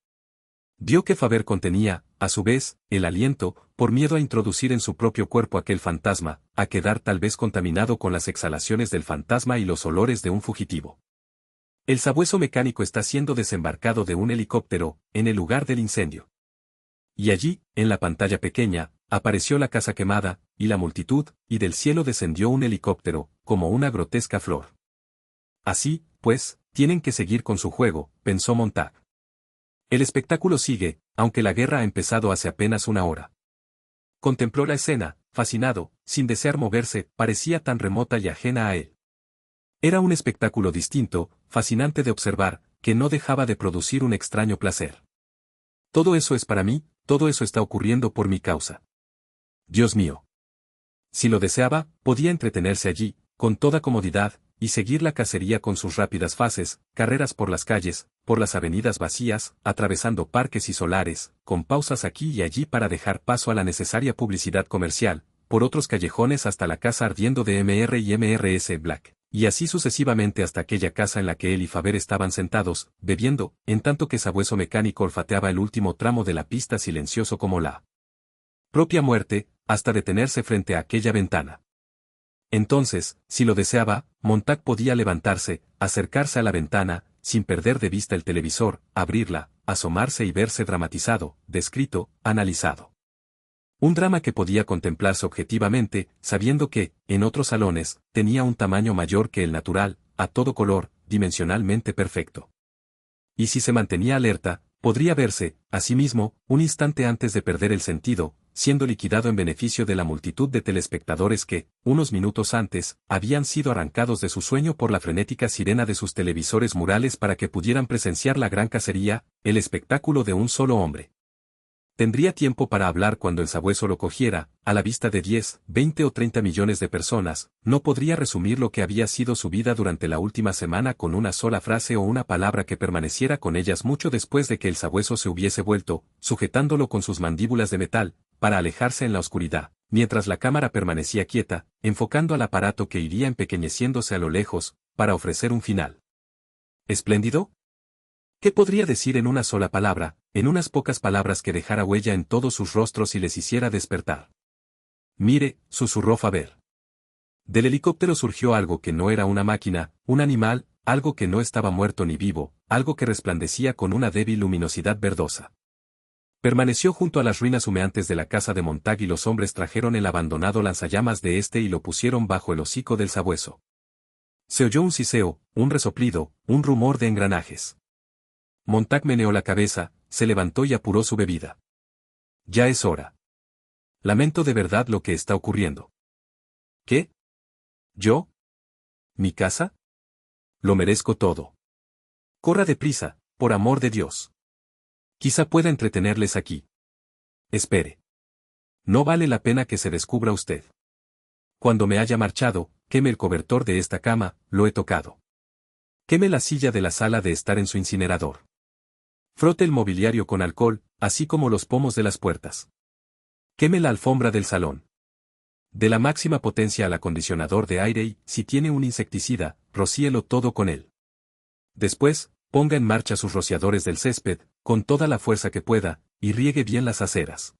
Speaker 1: Vio que Faber contenía, a su vez, el aliento, por miedo a introducir en su propio cuerpo aquel fantasma, a quedar tal vez contaminado con las exhalaciones del fantasma y los olores de un fugitivo. El sabueso mecánico está siendo desembarcado de un helicóptero, en el lugar del incendio. Y allí, en la pantalla pequeña, apareció la casa quemada, y la multitud, y del cielo descendió un helicóptero, como una grotesca flor. Así, pues, tienen que seguir con su juego, pensó Montag. El espectáculo sigue, aunque la guerra ha empezado hace apenas una hora. Contempló la escena, fascinado, sin desear moverse, parecía tan remota y ajena a él. Era un espectáculo distinto, fascinante de observar, que no dejaba de producir un extraño placer. Todo eso es para mí, todo eso está ocurriendo por mi causa. Dios mío. Si lo deseaba, podía entretenerse allí, con toda comodidad, y seguir la cacería con sus rápidas fases, carreras por las calles, por las avenidas vacías, atravesando parques y solares, con pausas aquí y allí para dejar paso a la necesaria publicidad comercial, por otros callejones hasta la casa ardiendo de Mr. y Mrs. Black, Y así sucesivamente hasta aquella casa en la que él y Faber estaban sentados, bebiendo, en tanto que Sabueso Mecánico olfateaba el último tramo de la pista silencioso como la propia muerte, hasta detenerse frente a aquella ventana. Entonces, si lo deseaba, Montag podía levantarse, acercarse a la ventana, sin perder de vista el televisor, abrirla, asomarse y verse dramatizado, descrito, analizado. Un drama que podía contemplarse objetivamente, sabiendo que, en otros salones, tenía un tamaño mayor que el natural, a todo color, dimensionalmente perfecto. Y si se mantenía alerta, podría verse, asimismo, un instante antes de perder el sentido, siendo liquidado en beneficio de la multitud de telespectadores que, unos minutos antes, habían sido arrancados de su sueño por la frenética sirena de sus televisores murales para que pudieran presenciar la gran cacería, el espectáculo de un solo hombre. Tendría tiempo para hablar cuando el sabueso lo cogiera, a la vista de 10, 20 o 30 millones de personas, no podría resumir lo que había sido su vida durante la última semana con una sola frase o una palabra que permaneciera con ellas mucho después de que el sabueso se hubiese vuelto, sujetándolo con sus mandíbulas de metal, para alejarse en la oscuridad, mientras la cámara permanecía quieta, enfocando al aparato que iría empequeñeciéndose a lo lejos, para ofrecer un final. ¿Espléndido? ¿Qué podría decir en una sola palabra, en unas pocas palabras que dejara huella en todos sus rostros y les hiciera despertar? Mire, susurró Faber. Del helicóptero surgió algo que no era una máquina, un animal, algo que no estaba muerto ni vivo, algo que resplandecía con una débil luminosidad verdosa. Permaneció junto a las ruinas humeantes de la casa de Montag y los hombres trajeron el abandonado lanzallamas de este y lo pusieron bajo el hocico del sabueso. Se oyó un siseo, un resoplido, un rumor de engranajes. Montag meneó la cabeza, se levantó y apuró su bebida. Ya es hora. Lamento de verdad lo que está ocurriendo. ¿Qué? ¿Yo? ¿Mi casa? Lo merezco todo. Corra deprisa, por amor de Dios. Quizá pueda entretenerles aquí. Espere. No vale la pena que se descubra usted. Cuando me haya marchado, queme el cobertor de esta cama, lo he tocado. Queme la silla de la sala de estar en su incinerador. Frote el mobiliario con alcohol, así como los pomos de las puertas. Queme la alfombra del salón. De la máxima potencia al acondicionador de aire y, si tiene un insecticida, rocíelo todo con él. Después, ponga en marcha sus rociadores del césped, con toda la fuerza que pueda, y riegue bien las aceras.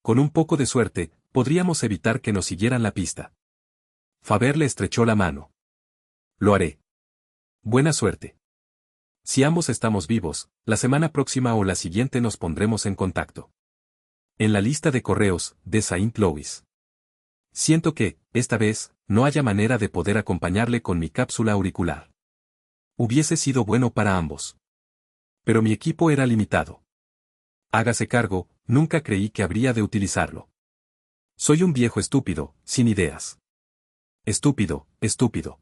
Speaker 1: Con un poco de suerte, podríamos evitar que nos siguieran la pista. Faber le estrechó la mano. Lo haré. Buena suerte. Si ambos estamos vivos, la semana próxima o la siguiente nos pondremos en contacto. En la lista de correos, de Saint Louis. Siento que, esta vez, no haya manera de poder acompañarle con mi cápsula auricular. Hubiese sido bueno para ambos. Pero mi equipo era limitado. Hágase cargo, nunca creí que habría de utilizarlo. Soy un viejo estúpido, sin ideas. Estúpido, estúpido.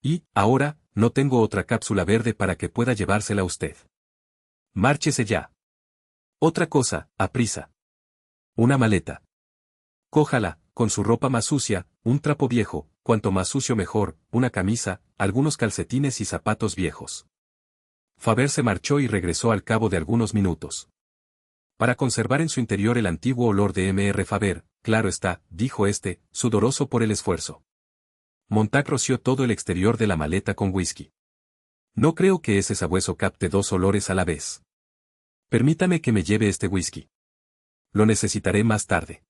Speaker 1: Y, ahora, no tengo otra cápsula verde para que pueda llevársela usted. Márchese ya. Otra cosa, aprisa. Una maleta. Cójala, con su ropa más sucia, un trapo viejo, cuanto más sucio mejor, una camisa, algunos calcetines y zapatos viejos. Faber se marchó y regresó al cabo de algunos minutos. Para conservar en su interior el antiguo olor de M.R. Faber, claro está, dijo este, sudoroso por el esfuerzo. Montag roció todo el exterior de la maleta con whisky. No creo que ese sabueso capte dos olores a la vez. Permítame que me lleve este whisky. Lo necesitaré más tarde.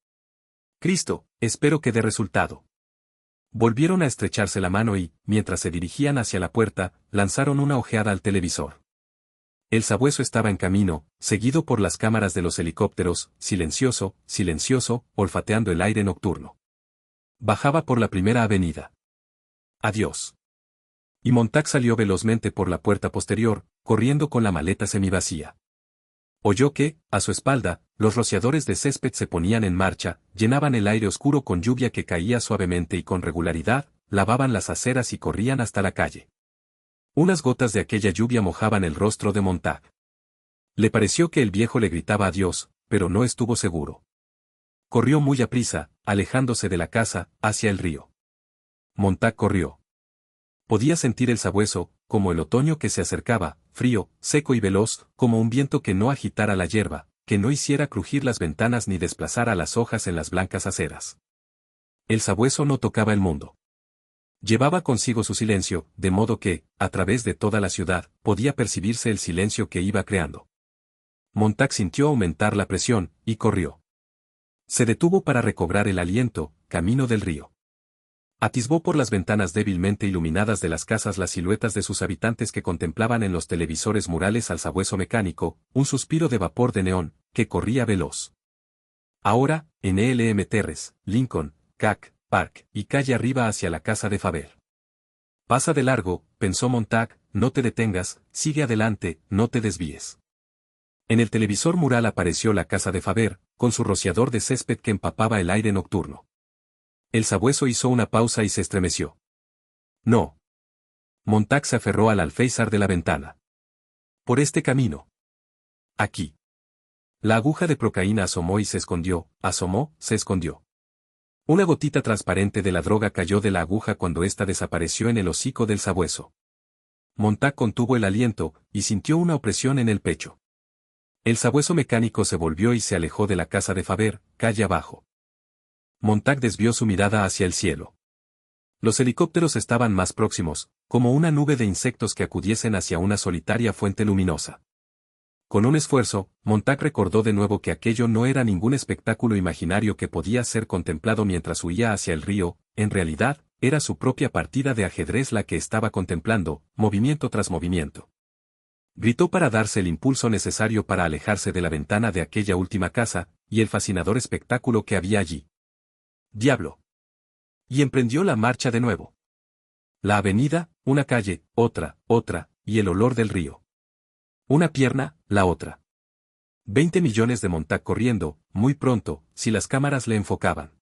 Speaker 1: Cristo, espero que dé resultado. Volvieron a estrecharse la mano y, mientras se dirigían hacia la puerta, lanzaron una ojeada al televisor. El sabueso estaba en camino, seguido por las cámaras de los helicópteros, silencioso, silencioso, olfateando el aire nocturno. Bajaba por la primera avenida. Adiós. Y Montag salió velozmente por la puerta posterior, corriendo con la maleta semivacía. Oyó que, a su espalda, los rociadores de césped se ponían en marcha, llenaban el aire oscuro con lluvia que caía suavemente y con regularidad, lavaban las aceras y corrían hasta la calle. Unas gotas de aquella lluvia mojaban el rostro de Montag. Le pareció que el viejo le gritaba adiós, pero no estuvo seguro. Corrió muy aprisa, alejándose de la casa, hacia el río. Montag corrió. Podía sentir el sabueso, como el otoño que se acercaba, frío, seco y veloz, como un viento que no agitara la hierba, que no hiciera crujir las ventanas ni desplazara las hojas en las blancas aceras. El sabueso no tocaba el mundo. Llevaba consigo su silencio, de modo que, a través de toda la ciudad, podía percibirse el silencio que iba creando. Montag sintió aumentar la presión, y corrió. Se detuvo para recobrar el aliento, camino del río. Atisbó por las ventanas débilmente iluminadas de las casas las siluetas de sus habitantes que contemplaban en los televisores murales al sabueso mecánico, un suspiro de vapor de neón, que corría veloz. Ahora, en Elm Terrace, Lincoln, Cack, Park, y calle arriba hacia la casa de Faber. Pasa de largo, pensó Montag, no te detengas, sigue adelante, no te desvíes. En el televisor mural apareció la casa de Faber, con su rociador de césped que empapaba el aire nocturno. El sabueso hizo una pausa y se estremeció. No. Montag se aferró al alféizar de la ventana. Por este camino. Aquí. La aguja de procaína asomó y se escondió, asomó, se escondió. Una gotita transparente de la droga cayó de la aguja cuando ésta desapareció en el hocico del sabueso. Montag contuvo el aliento, y sintió una opresión en el pecho. El sabueso mecánico se volvió y se alejó de la casa de Faber, calle abajo. Montag desvió su mirada hacia el cielo. Los helicópteros estaban más próximos, como una nube de insectos que acudiesen hacia una solitaria fuente luminosa. Con un esfuerzo, Montag recordó de nuevo que aquello no era ningún espectáculo imaginario que podía ser contemplado mientras huía hacia el río, en realidad, era su propia partida de ajedrez la que estaba contemplando, movimiento tras movimiento. Gritó para darse el impulso necesario para alejarse de la ventana de aquella última casa, y el fascinador espectáculo que había allí. ¡Diablo! Y emprendió la marcha de nuevo. La avenida, una calle, otra, y el olor del río. Una pierna, la otra. 20 millones de Montag corriendo, muy pronto, si las cámaras le enfocaban.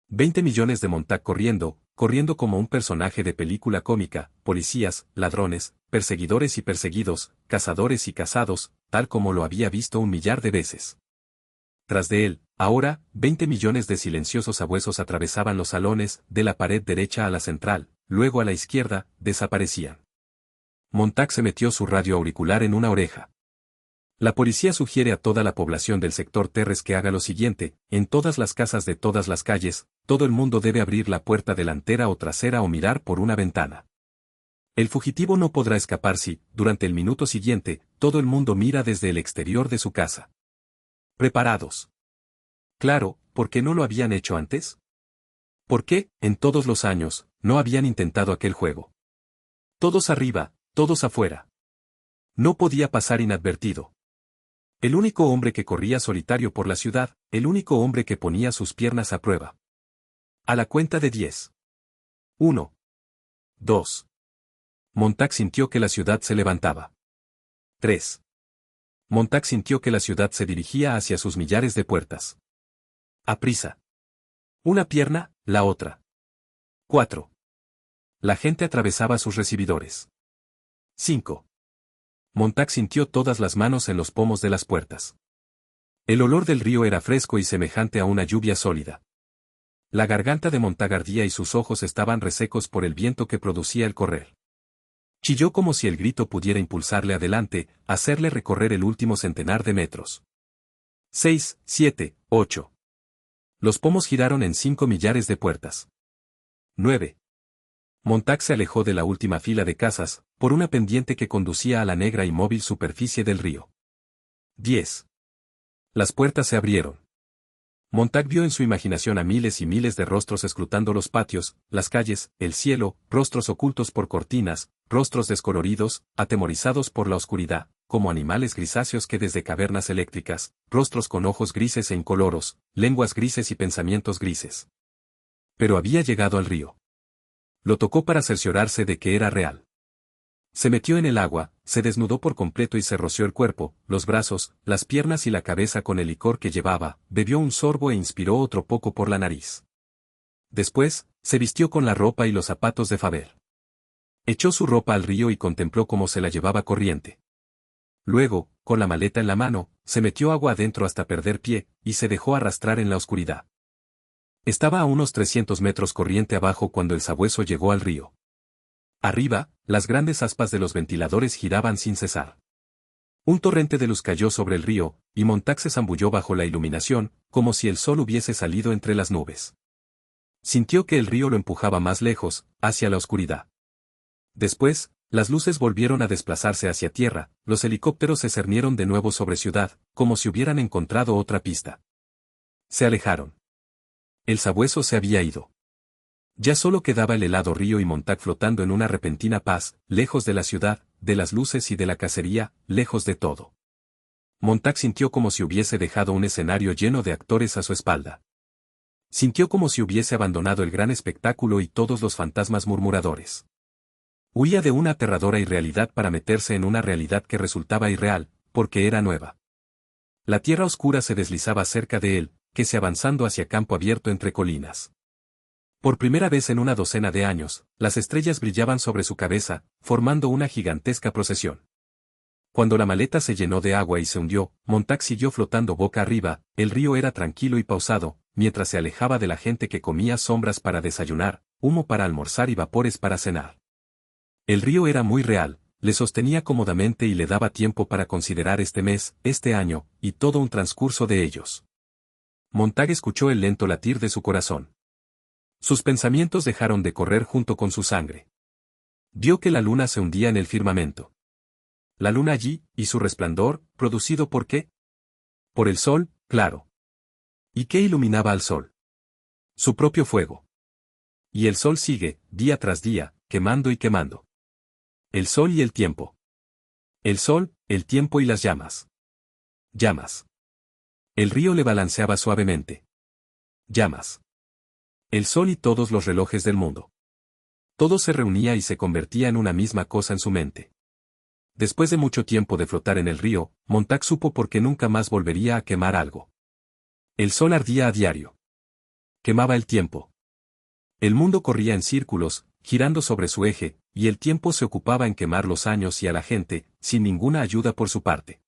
Speaker 1: 20 millones de Montag corriendo como un personaje de película cómica, policías, ladrones, perseguidores y perseguidos, cazadores y cazados, tal como lo había visto 1 millar de veces. Tras de él, ahora, 20 millones de silenciosos sabuesos atravesaban los salones, de la pared derecha a la central, luego a la izquierda, desaparecían. Montag se metió su radio auricular en una oreja. La policía sugiere a toda la población del sector Terres que haga lo siguiente: en todas las casas de todas las calles, todo el mundo debe abrir la puerta delantera o trasera o mirar por una ventana. El fugitivo no podrá escapar si, durante el minuto siguiente, todo el mundo mira desde el exterior de su casa. ¿Preparados? Claro, ¿por qué no lo habían hecho antes? ¿Por qué, en todos los años, no habían intentado aquel juego? Todos arriba, todos afuera. No podía pasar inadvertido. El único hombre que corría solitario por la ciudad, el único hombre que ponía sus piernas a prueba. A la cuenta de 10. 1. 2. Montag sintió que la ciudad se levantaba. 3. Montag sintió que la ciudad se dirigía hacia sus millares de puertas. Aprisa. Una pierna, la otra. 4. La gente atravesaba sus recibidores. 5. Montag sintió todas las manos en los pomos de las puertas. El olor del río era fresco y semejante a una lluvia sólida. La garganta de Montag ardía y sus ojos estaban resecos por el viento que producía el correr. Chilló como si el grito pudiera impulsarle adelante, hacerle recorrer el último centenar de metros. 6, 7, 8. Los pomos giraron en 5 millares de puertas. 9. Montag se alejó de la última fila de casas, por una pendiente que conducía a la negra y móvil superficie del río. 10. Las puertas se abrieron. Montag vio en su imaginación a miles y miles de rostros escrutando los patios, las calles, el cielo, rostros ocultos por cortinas, rostros descoloridos, atemorizados por la oscuridad, como animales grisáceos que desde cavernas eléctricas, rostros con ojos grises e incoloros, lenguas grises y pensamientos grises. Pero había llegado al río. Lo tocó para cerciorarse de que era real. Se metió en el agua, se desnudó por completo y se roció el cuerpo, los brazos, las piernas y la cabeza con el licor que llevaba, bebió un sorbo e inspiró otro poco por la nariz. Después, se vistió con la ropa y los zapatos de Faber. Echó su ropa al río y contempló cómo se la llevaba corriente. Luego, con la maleta en la mano, se metió agua adentro hasta perder pie, y se dejó arrastrar en la oscuridad. Estaba a unos 300 metros corriente abajo cuando el sabueso llegó al río. Arriba, las grandes aspas de los ventiladores giraban sin cesar. Un torrente de luz cayó sobre el río, y Montag se zambulló bajo la iluminación, como si el sol hubiese salido entre las nubes. Sintió que el río lo empujaba más lejos, hacia la oscuridad. Después, las luces volvieron a desplazarse hacia tierra, los helicópteros se cernieron de nuevo sobre ciudad, como si hubieran encontrado otra pista. Se alejaron. El sabueso se había ido. Ya solo quedaba el helado río y Montag flotando en una repentina paz, lejos de la ciudad, de las luces y de la cacería, lejos de todo. Montag sintió como si hubiese dejado un escenario lleno de actores a su espalda. Sintió como si hubiese abandonado el gran espectáculo y todos los fantasmas murmuradores. Huía de una aterradora irrealidad para meterse en una realidad que resultaba irreal, porque era nueva. La tierra oscura se deslizaba cerca de él, que se avanzando hacia campo abierto entre colinas. Por primera vez en una docena de años, las estrellas brillaban sobre su cabeza, formando una gigantesca procesión. Cuando la maleta se llenó de agua y se hundió, Montag siguió flotando boca arriba, el río era tranquilo y pausado, mientras se alejaba de la gente que comía sombras para desayunar, humo para almorzar y vapores para cenar. El río era muy real, le sostenía cómodamente y le daba tiempo para considerar este mes, este año, y todo un transcurso de ellos. Montag escuchó el lento latir de su corazón. Sus pensamientos dejaron de correr junto con su sangre. Vio que la luna se hundía en el firmamento. La luna allí, y su resplandor, ¿producido por qué? Por el sol, claro. ¿Y qué iluminaba al sol? Su propio fuego. Y el sol sigue, día tras día, quemando y quemando. El sol y el tiempo. El sol, el tiempo y las llamas. Llamas. El río le balanceaba suavemente. Llamas. El sol y todos los relojes del mundo. Todo se reunía y se convertía en una misma cosa en su mente. Después de mucho tiempo de flotar en el río, Montag supo por qué nunca más volvería a quemar algo. El sol ardía a diario. Quemaba el tiempo. El mundo corría en círculos, girando sobre su eje, y el tiempo se ocupaba en quemar los años y a la gente, sin ninguna ayuda por su parte.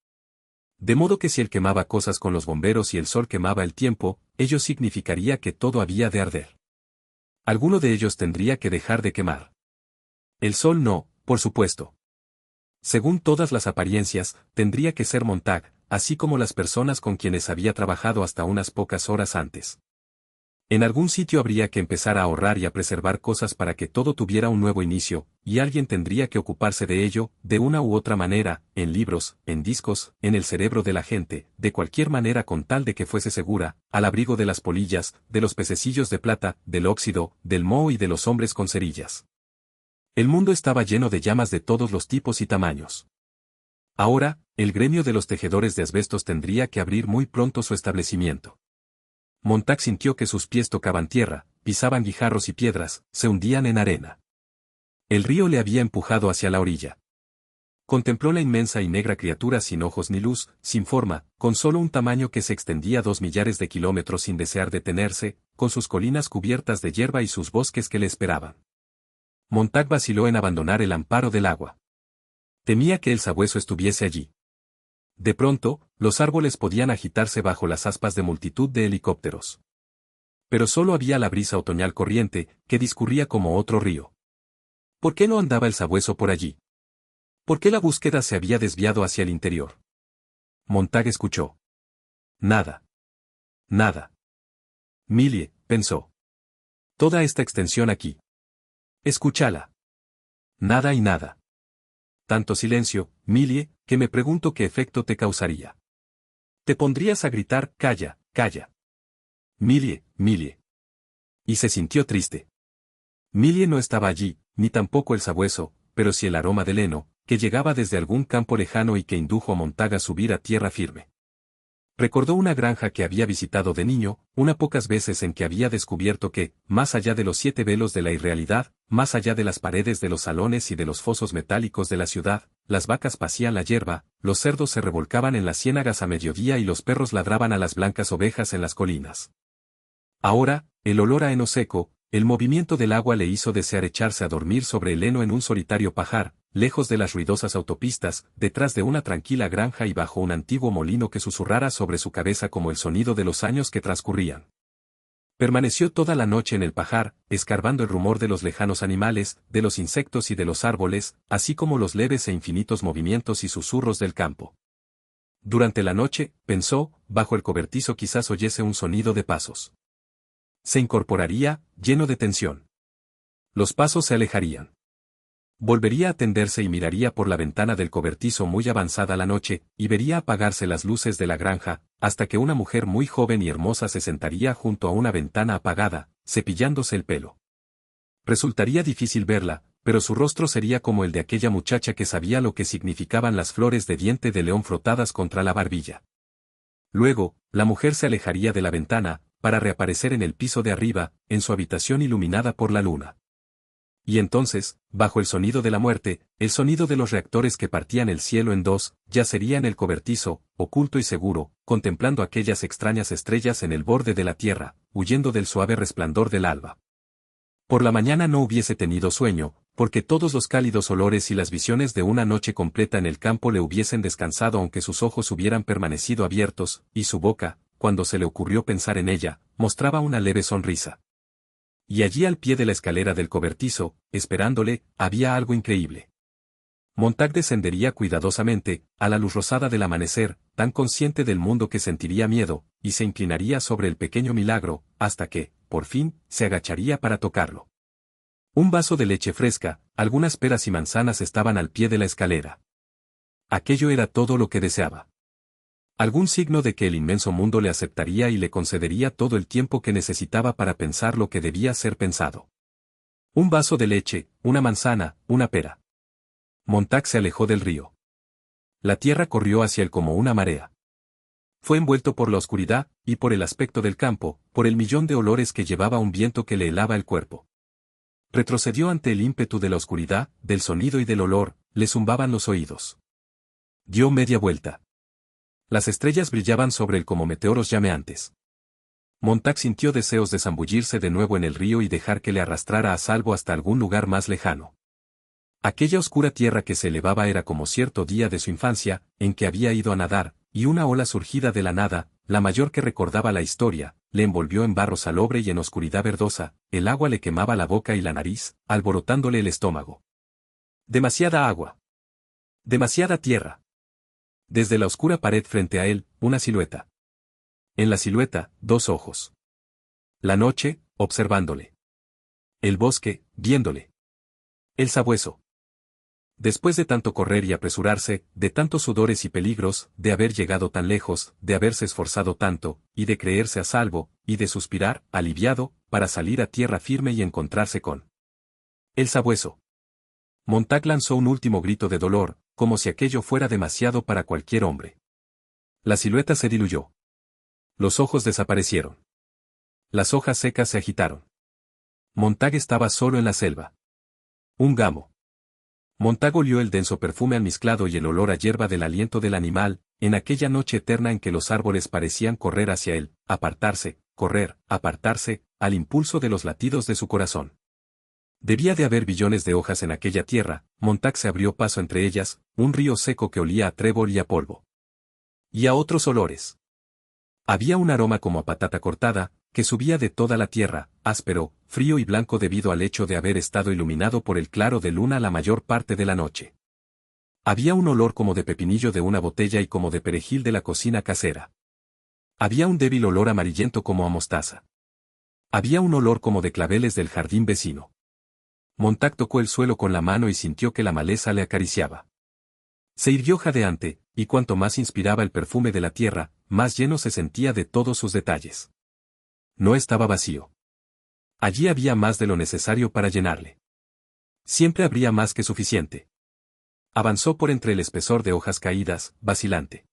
Speaker 1: De modo que si él quemaba cosas con los bomberos y el sol quemaba el tiempo, ello significaría que todo había de arder. Alguno de ellos tendría que dejar de quemar. El sol no, por supuesto. Según todas las apariencias, tendría que ser Montag, así como las personas con quienes había trabajado hasta unas pocas horas antes. En algún sitio habría que empezar a ahorrar y a preservar cosas para que todo tuviera un nuevo inicio, y alguien tendría que ocuparse de ello, de una u otra manera, en libros, en discos, en el cerebro de la gente, de cualquier manera con tal de que fuese segura, al abrigo de las polillas, de los pececillos de plata, del óxido, del moho y de los hombres con cerillas. El mundo estaba lleno de llamas de todos los tipos y tamaños. Ahora, el gremio de los tejedores de asbestos tendría que abrir muy pronto su establecimiento. Montag sintió que sus pies tocaban tierra, pisaban guijarros y piedras, se hundían en arena. El río le había empujado hacia la orilla. Contempló la inmensa y negra criatura sin ojos ni luz, sin forma, con solo un tamaño que se extendía 2 millares de kilómetros sin desear detenerse, con sus colinas cubiertas de hierba y sus bosques que le esperaban. Montag vaciló en abandonar el amparo del agua. Temía que el sabueso estuviese allí. De pronto, los árboles podían agitarse bajo las aspas de multitud de helicópteros. Pero solo había la brisa otoñal corriente, que discurría como otro río. ¿Por qué no andaba el sabueso por allí? ¿Por qué la búsqueda se había desviado hacia el interior? Montag escuchó. Nada. Nada. Millie, pensó. Toda esta extensión aquí. Escúchala. Nada y nada. Tanto silencio, Millie, que me pregunto qué efecto te causaría. Te pondrías a gritar, calla, calla. Millie, Millie. Y se sintió triste. Millie no estaba allí, ni tampoco el sabueso, pero sí el aroma del heno, que llegaba desde algún campo lejano y que indujo a Montag a subir a tierra firme. Recordó una granja que había visitado de niño, una pocas veces en que había descubierto que, más allá de los 7 velos de la irrealidad, más allá de las paredes de los salones y de los fosos metálicos de la ciudad, las vacas pasían la hierba, los cerdos se revolcaban en las ciénagas a mediodía y los perros ladraban a las blancas ovejas en las colinas. Ahora, el olor a heno seco, el movimiento del agua le hizo desear echarse a dormir sobre el heno en un solitario pajar, lejos de las ruidosas autopistas, detrás de una tranquila granja y bajo un antiguo molino que susurrara sobre su cabeza como el sonido de los años que transcurrían. Permaneció toda la noche en el pajar, escarbando el rumor de los lejanos animales, de los insectos y de los árboles, así como los leves e infinitos movimientos y susurros del campo. Durante la noche, pensó, bajo el cobertizo quizás oyese un sonido de pasos. Se incorporaría, lleno de tensión. Los pasos se alejarían. Volvería a tenderse y miraría por la ventana del cobertizo muy avanzada la noche, y vería apagarse las luces de la granja, hasta que una mujer muy joven y hermosa se sentaría junto a una ventana apagada, cepillándose el pelo. Resultaría difícil verla, pero su rostro sería como el de aquella muchacha que sabía lo que significaban las flores de diente de león frotadas contra la barbilla. Luego, la mujer se alejaría de la ventana, para reaparecer en el piso de arriba, en su habitación iluminada por la luna. Y entonces, bajo el sonido de la muerte, el sonido de los reactores que partían el cielo en dos, yacería en el cobertizo, oculto y seguro, contemplando aquellas extrañas estrellas en el borde de la tierra, huyendo del suave resplandor del alba. Por la mañana no hubiese tenido sueño, porque todos los cálidos olores y las visiones de una noche completa en el campo le hubiesen descansado aunque sus ojos hubieran permanecido abiertos, y su boca, cuando se le ocurrió pensar en ella, mostraba una leve sonrisa. Y allí al pie de la escalera del cobertizo, esperándole, había algo increíble. Montag descendería cuidadosamente, a la luz rosada del amanecer, tan consciente del mundo que sentiría miedo, y se inclinaría sobre el pequeño milagro, hasta que, por fin, se agacharía para tocarlo. Un vaso de leche fresca, algunas peras y manzanas estaban al pie de la escalera. Aquello era todo lo que deseaba. Algún signo de que el inmenso mundo le aceptaría y le concedería todo el tiempo que necesitaba para pensar lo que debía ser pensado. Un vaso de leche, una manzana, una pera. Montag se alejó del río. La tierra corrió hacia él como una marea. Fue envuelto por la oscuridad, y por el aspecto del campo, por el millón de olores que llevaba un viento que le helaba el cuerpo. Retrocedió ante el ímpetu de la oscuridad, del sonido y del olor, le zumbaban los oídos. Dio media vuelta. Las estrellas brillaban sobre él como meteoros llameantes. Montag sintió deseos de zambullirse de nuevo en el río y dejar que le arrastrara a salvo hasta algún lugar más lejano. Aquella oscura tierra que se elevaba era como cierto día de su infancia, en que había ido a nadar, y una ola surgida de la nada, la mayor que recordaba la historia, le envolvió en barro salobre y en oscuridad verdosa, el agua le quemaba la boca y la nariz, alborotándole el estómago. Demasiada agua. Demasiada tierra. Desde la oscura pared frente a él, una silueta. En la silueta, dos ojos. La noche, observándole. El bosque, viéndole. El sabueso. Después de tanto correr y apresurarse, de tantos sudores y peligros, de haber llegado tan lejos, de haberse esforzado tanto, y de creerse a salvo, y de suspirar, aliviado, para salir a tierra firme y encontrarse con el sabueso. Montag lanzó un último grito de dolor, como si aquello fuera demasiado para cualquier hombre. La silueta se diluyó. Los ojos desaparecieron. Las hojas secas se agitaron. Montag estaba solo en la selva. Un gamo. Montag olió el denso perfume almizclado y el olor a hierba del aliento del animal, en aquella noche eterna en que los árboles parecían correr hacia él, apartarse, correr, apartarse, al impulso de los latidos de su corazón. Debía de haber billones de hojas en aquella tierra. Montag se abrió paso entre ellas, un río seco que olía a trébol y a polvo. Y a otros olores. Había un aroma como a patata cortada, que subía de toda la tierra, áspero, frío y blanco debido al hecho de haber estado iluminado por el claro de luna la mayor parte de la noche. Había un olor como de pepinillo de una botella y como de perejil de la cocina casera. Había un débil olor amarillento como a mostaza. Había un olor como de claveles del jardín vecino. Montag tocó el suelo con la mano y sintió que la maleza le acariciaba. Se irguió jadeante, y cuanto más inspiraba el perfume de la tierra, más lleno se sentía de todos sus detalles. No estaba vacío. Allí había más de lo necesario para llenarle. Siempre habría más que suficiente. Avanzó por entre el espesor de hojas caídas, vacilante.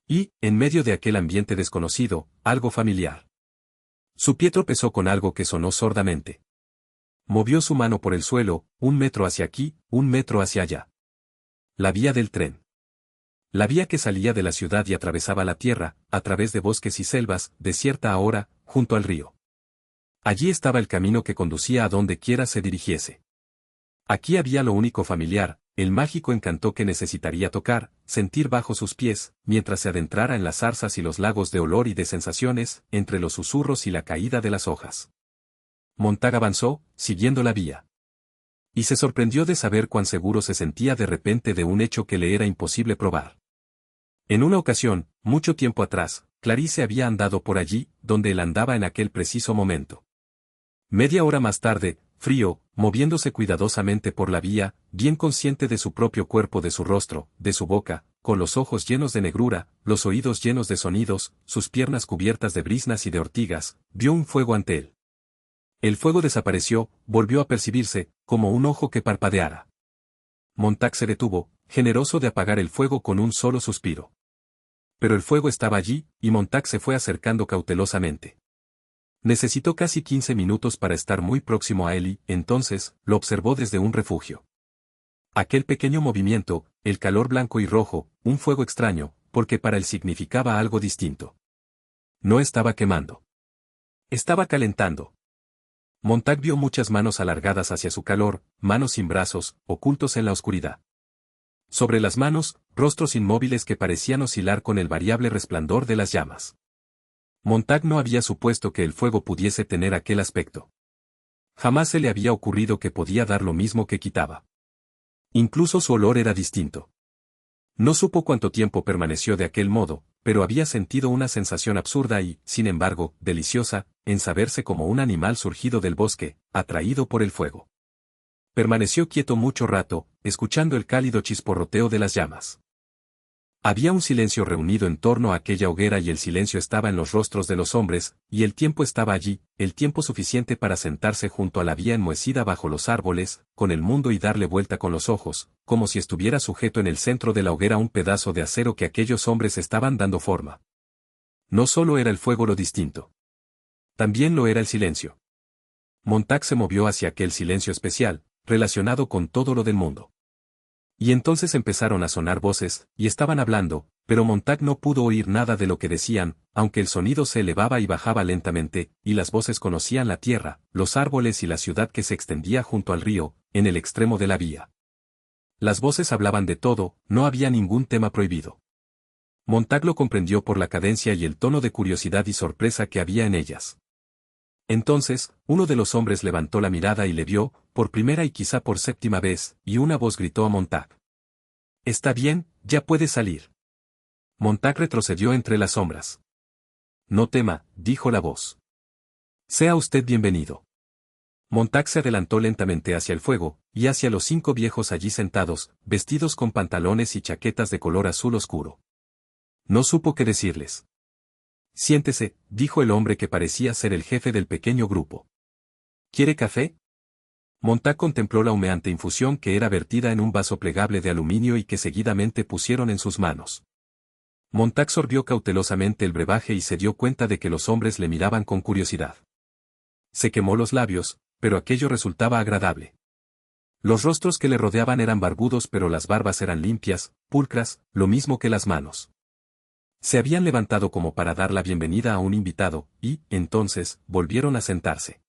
Speaker 1: Y, en medio de aquel ambiente desconocido, algo familiar. Su pie tropezó con algo que sonó sordamente. Movió su mano por el suelo, 1 metro hacia aquí, 1 metro hacia allá. La vía del tren. La vía que salía de la ciudad y atravesaba la tierra, a través de bosques y selvas, desierta ahora, junto al río. Allí estaba el camino que conducía a donde quiera se dirigiese. Aquí había lo único familiar, el mágico encanto que necesitaría tocar, sentir bajo sus pies, mientras se adentrara en las zarzas y los lagos de olor y de sensaciones, entre los susurros y la caída de las hojas. Montag avanzó, siguiendo la vía. Y se sorprendió de saber cuán seguro se sentía de repente de un hecho que le era imposible probar. En una ocasión, mucho tiempo atrás, Clarice había andado por allí, donde él andaba en aquel preciso momento. Media hora más tarde, frío, moviéndose cuidadosamente por la vía, bien consciente de su propio cuerpo, de su rostro, de su boca, con los ojos llenos de negrura, los oídos llenos de sonidos, sus piernas cubiertas de briznas y de ortigas, vio un fuego ante él. El fuego desapareció, volvió a percibirse, como un ojo que parpadeara. Montag se detuvo, generoso de apagar el fuego con un solo suspiro. Pero el fuego estaba allí, y Montag se fue acercando cautelosamente. Necesitó casi 15 minutos para estar muy próximo a él y, entonces, lo observó desde un refugio. Aquel pequeño movimiento, el calor blanco y rojo, un fuego extraño, porque para él significaba algo distinto. No estaba quemando. Estaba calentando. Montag vio muchas manos alargadas hacia su calor, manos sin brazos, ocultos en la oscuridad. Sobre las manos, rostros inmóviles que parecían oscilar con el variable resplandor de las llamas. Montag no había supuesto que el fuego pudiese tener aquel aspecto. Jamás se le había ocurrido que podía dar lo mismo que quitaba. Incluso su olor era distinto. No supo cuánto tiempo permaneció de aquel modo, pero había sentido una sensación absurda y, sin embargo, deliciosa, en saberse como un animal surgido del bosque, atraído por el fuego. Permaneció quieto mucho rato, escuchando el cálido chisporroteo de las llamas. Había un silencio reunido en torno a aquella hoguera y el silencio estaba en los rostros de los hombres, y el tiempo estaba allí, el tiempo suficiente para sentarse junto a la vía enmohecida bajo los árboles, con el mundo y darle vuelta con los ojos, como si estuviera sujeto en el centro de la hoguera un pedazo de acero que aquellos hombres estaban dando forma. No solo era el fuego lo distinto. También lo era el silencio. Montag se movió hacia aquel silencio especial, relacionado con todo lo del mundo. Y entonces empezaron a sonar voces, y estaban hablando, pero Montag no pudo oír nada de lo que decían, aunque el sonido se elevaba y bajaba lentamente, y las voces conocían la tierra, los árboles y la ciudad que se extendía junto al río, en el extremo de la vía. Las voces hablaban de todo, no había ningún tema prohibido. Montag lo comprendió por la cadencia y el tono de curiosidad y sorpresa que había en ellas. Entonces, uno de los hombres levantó la mirada y le vio, por primera y quizá por séptima vez, y una voz gritó a Montag. «Está bien, ya puede salir». Montag retrocedió entre las sombras. «No tema», dijo la voz. «Sea usted bienvenido». Montag se adelantó lentamente hacia el fuego, y hacia los 5 viejos allí sentados, vestidos con pantalones y chaquetas de color azul oscuro. No supo qué decirles. «Siéntese», dijo el hombre que parecía ser el jefe del pequeño grupo. «¿Quiere café?» Montag contempló la humeante infusión que era vertida en un vaso plegable de aluminio y que seguidamente pusieron en sus manos. Montag sorbió cautelosamente el brebaje y se dio cuenta de que los hombres le miraban con curiosidad. Se quemó los labios, pero aquello resultaba agradable. Los rostros que le rodeaban eran barbudos pero las barbas eran limpias, pulcras, lo mismo que las manos. Se habían levantado como para dar la bienvenida a un invitado, y, entonces, volvieron a sentarse.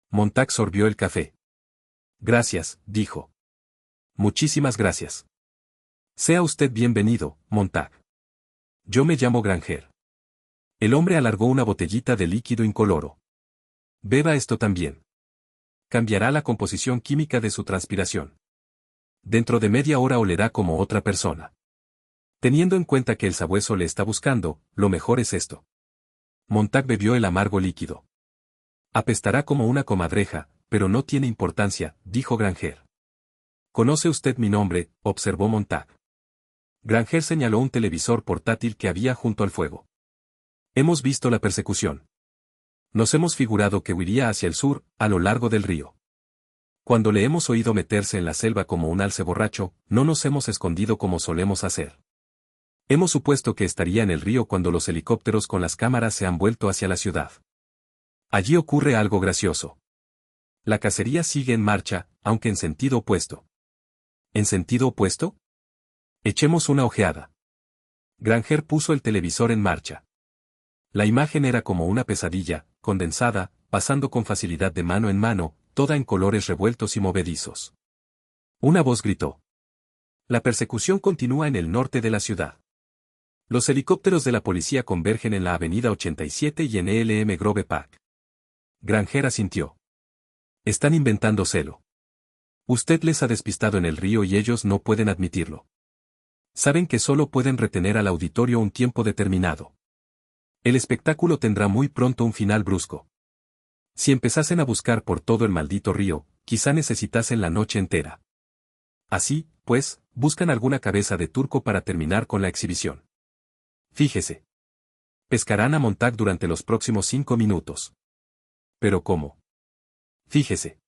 Speaker 1: Montag sorbió el café. «Gracias», dijo. «Muchísimas gracias». «Sea usted bienvenido, Montag. Yo me llamo Granger». El hombre alargó una botellita de líquido incoloro. «Beba esto también. Cambiará la composición química de su transpiración. Dentro de media hora olerá como otra persona. Teniendo en cuenta que el sabueso le está buscando, lo mejor es esto». Montag bebió el amargo líquido. «Apestará como una comadreja, pero no tiene importancia», dijo Granger. «¿Conoce usted mi nombre?», observó Montag. Granger señaló un televisor portátil que había junto al fuego. «Hemos visto la persecución. Nos hemos figurado que huiría hacia el sur, a lo largo del río. Cuando le hemos oído meterse en la selva como un alce borracho, no nos hemos escondido como solemos hacer. Hemos supuesto que estaría en el río cuando los helicópteros con las cámaras se han vuelto hacia la ciudad. Allí ocurre algo gracioso. La cacería sigue en marcha, aunque en sentido opuesto». «¿En sentido opuesto?» «Echemos una ojeada». Granger puso el televisor en marcha. La imagen era como una pesadilla, condensada, pasando con facilidad de mano en mano, toda en colores revueltos y movedizos. Una voz gritó. «La persecución continúa en el norte de la ciudad. Los helicópteros de la policía convergen en la avenida 87 y en ELM Grove Park». Granger asintió. «Están inventando celo. Usted les ha despistado en el río y ellos no pueden admitirlo». Saben que solo pueden retener al auditorio un tiempo determinado. El espectáculo tendrá muy pronto un final brusco. Si empezasen a buscar por todo el maldito río, quizá necesitasen la noche entera. Así, pues, buscan alguna cabeza de turco para terminar con la exhibición. Fíjese. Pescarán a Montag durante los próximos 5 minutos. ¿Pero cómo? Fíjese.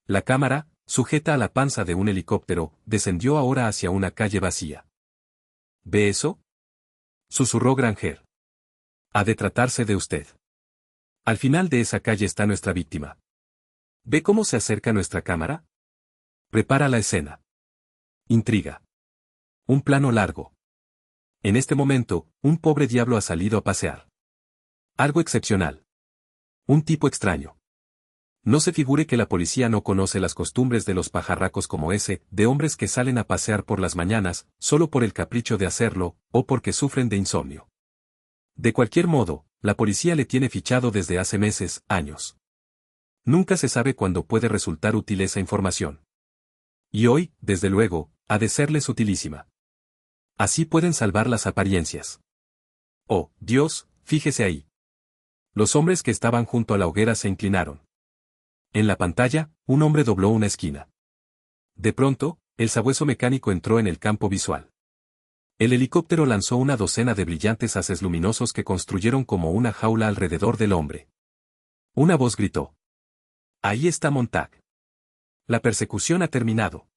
Speaker 1: La cámara, sujeta a la panza de un helicóptero, descendió ahora hacia una calle vacía. ¿Ve eso? Susurró Granger. Ha de tratarse de usted. Al final de esa calle está nuestra víctima. ¿Ve cómo se acerca nuestra cámara? Prepara la escena. Intriga. Un plano largo. En este momento, un pobre diablo ha salido a pasear. Algo excepcional. Un tipo extraño. No se figure que la policía no conoce las costumbres de los pajarracos como ese, de hombres que salen a pasear por las mañanas, solo por el capricho de hacerlo, o porque sufren de insomnio. De cualquier modo, la policía le tiene fichado desde hace meses, años. Nunca se sabe cuándo puede resultar útil esa información. Y hoy, desde luego, ha de serles utilísima. Así pueden salvar las apariencias. Oh, Dios, fíjese ahí. Los hombres que estaban junto a la hoguera se inclinaron. En la pantalla, un hombre dobló una esquina. De pronto, el sabueso mecánico entró en el campo visual. El helicóptero lanzó una docena de brillantes haces luminosos que construyeron como una jaula alrededor del hombre. Una voz gritó. Ahí está Montag. La persecución ha terminado.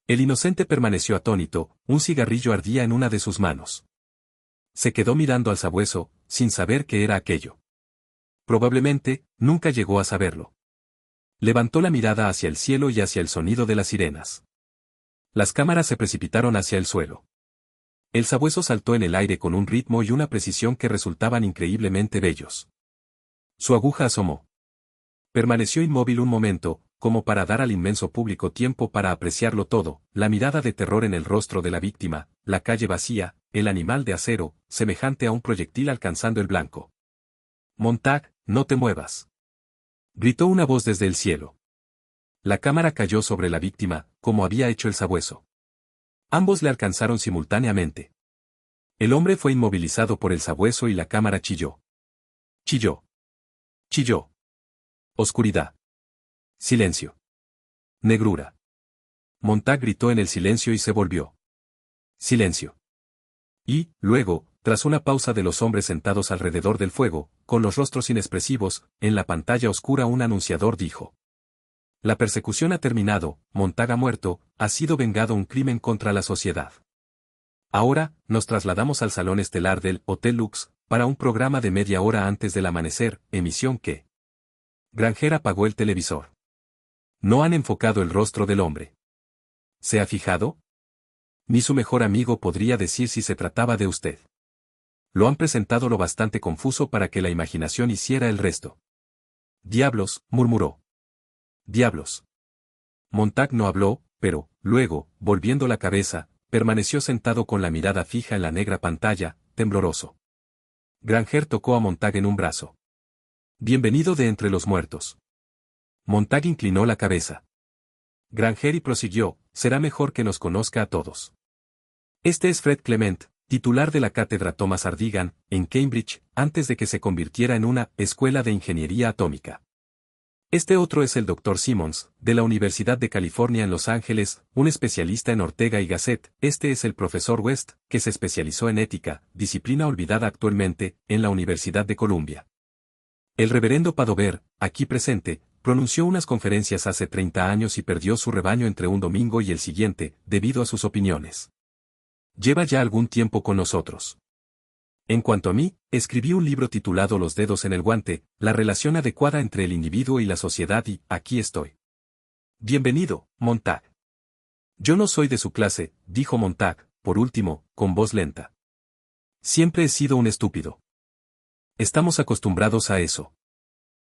Speaker 1: El inocente permaneció atónito, un cigarrillo ardía en una de sus manos. Se quedó mirando al sabueso, sin saber qué era aquello. Probablemente, nunca llegó a saberlo. Levantó la mirada hacia el cielo y hacia el sonido de las sirenas. Las cámaras se precipitaron hacia el suelo. El sabueso saltó en el aire con un ritmo y una precisión que resultaban increíblemente bellos. Su aguja asomó. Permaneció inmóvil un momento, como para dar al inmenso público tiempo para apreciarlo todo, la mirada de terror en el rostro de la víctima, la calle vacía, el animal de acero, semejante a un proyectil alcanzando el blanco. Montag, no te muevas. Gritó una voz desde el cielo. La cámara cayó sobre la víctima, como había hecho el sabueso. Ambos le alcanzaron simultáneamente. El hombre fue inmovilizado por el sabueso y la cámara chilló. Chilló. Chilló. Oscuridad. Silencio. Negrura. Montag gritó en el silencio y se volvió. Silencio. Y, luego, tras una pausa de los hombres sentados alrededor del fuego, con los rostros inexpresivos, en la pantalla oscura un anunciador dijo. La persecución ha terminado, Montag ha muerto, ha sido vengado un crimen contra la sociedad. Ahora, nos trasladamos al salón estelar del Hotel Lux, para un programa de media hora antes del amanecer, emisión que. Granger apagó el televisor. No han enfocado el rostro del hombre. ¿Se ha fijado? Ni su mejor amigo podría decir si se trataba de usted. Lo han presentado lo bastante confuso para que la imaginación hiciera el resto. Diablos, murmuró. Diablos. Montag no habló, pero, luego, volviendo la cabeza, permaneció sentado con la mirada fija en la negra pantalla, tembloroso. Granger tocó a Montag en un brazo. Bienvenido de entre los muertos. Montag inclinó la cabeza. Granger y prosiguió, será mejor que nos conozca a todos. Este es Fred Clement, titular de la cátedra Thomas Ardigan, en Cambridge, antes de que se convirtiera en una escuela de ingeniería atómica. Este otro es el Dr. Simmons, de la Universidad de California en Los Ángeles, un especialista en Ortega y Gasset. Este es el profesor West, que se especializó en ética, disciplina olvidada actualmente, en la Universidad de Columbia. El reverendo Padover, aquí presente, pronunció unas conferencias hace 30 años y perdió su rebaño entre un domingo y el siguiente, debido a sus opiniones. Lleva ya algún tiempo con nosotros. En cuanto a mí, escribí un libro titulado Los dedos en el guante, la relación adecuada entre el individuo y la sociedad y, aquí estoy. Bienvenido, Montag. Yo no soy de su clase, dijo Montag, por último, con voz lenta. Siempre he sido un estúpido. Estamos acostumbrados a eso.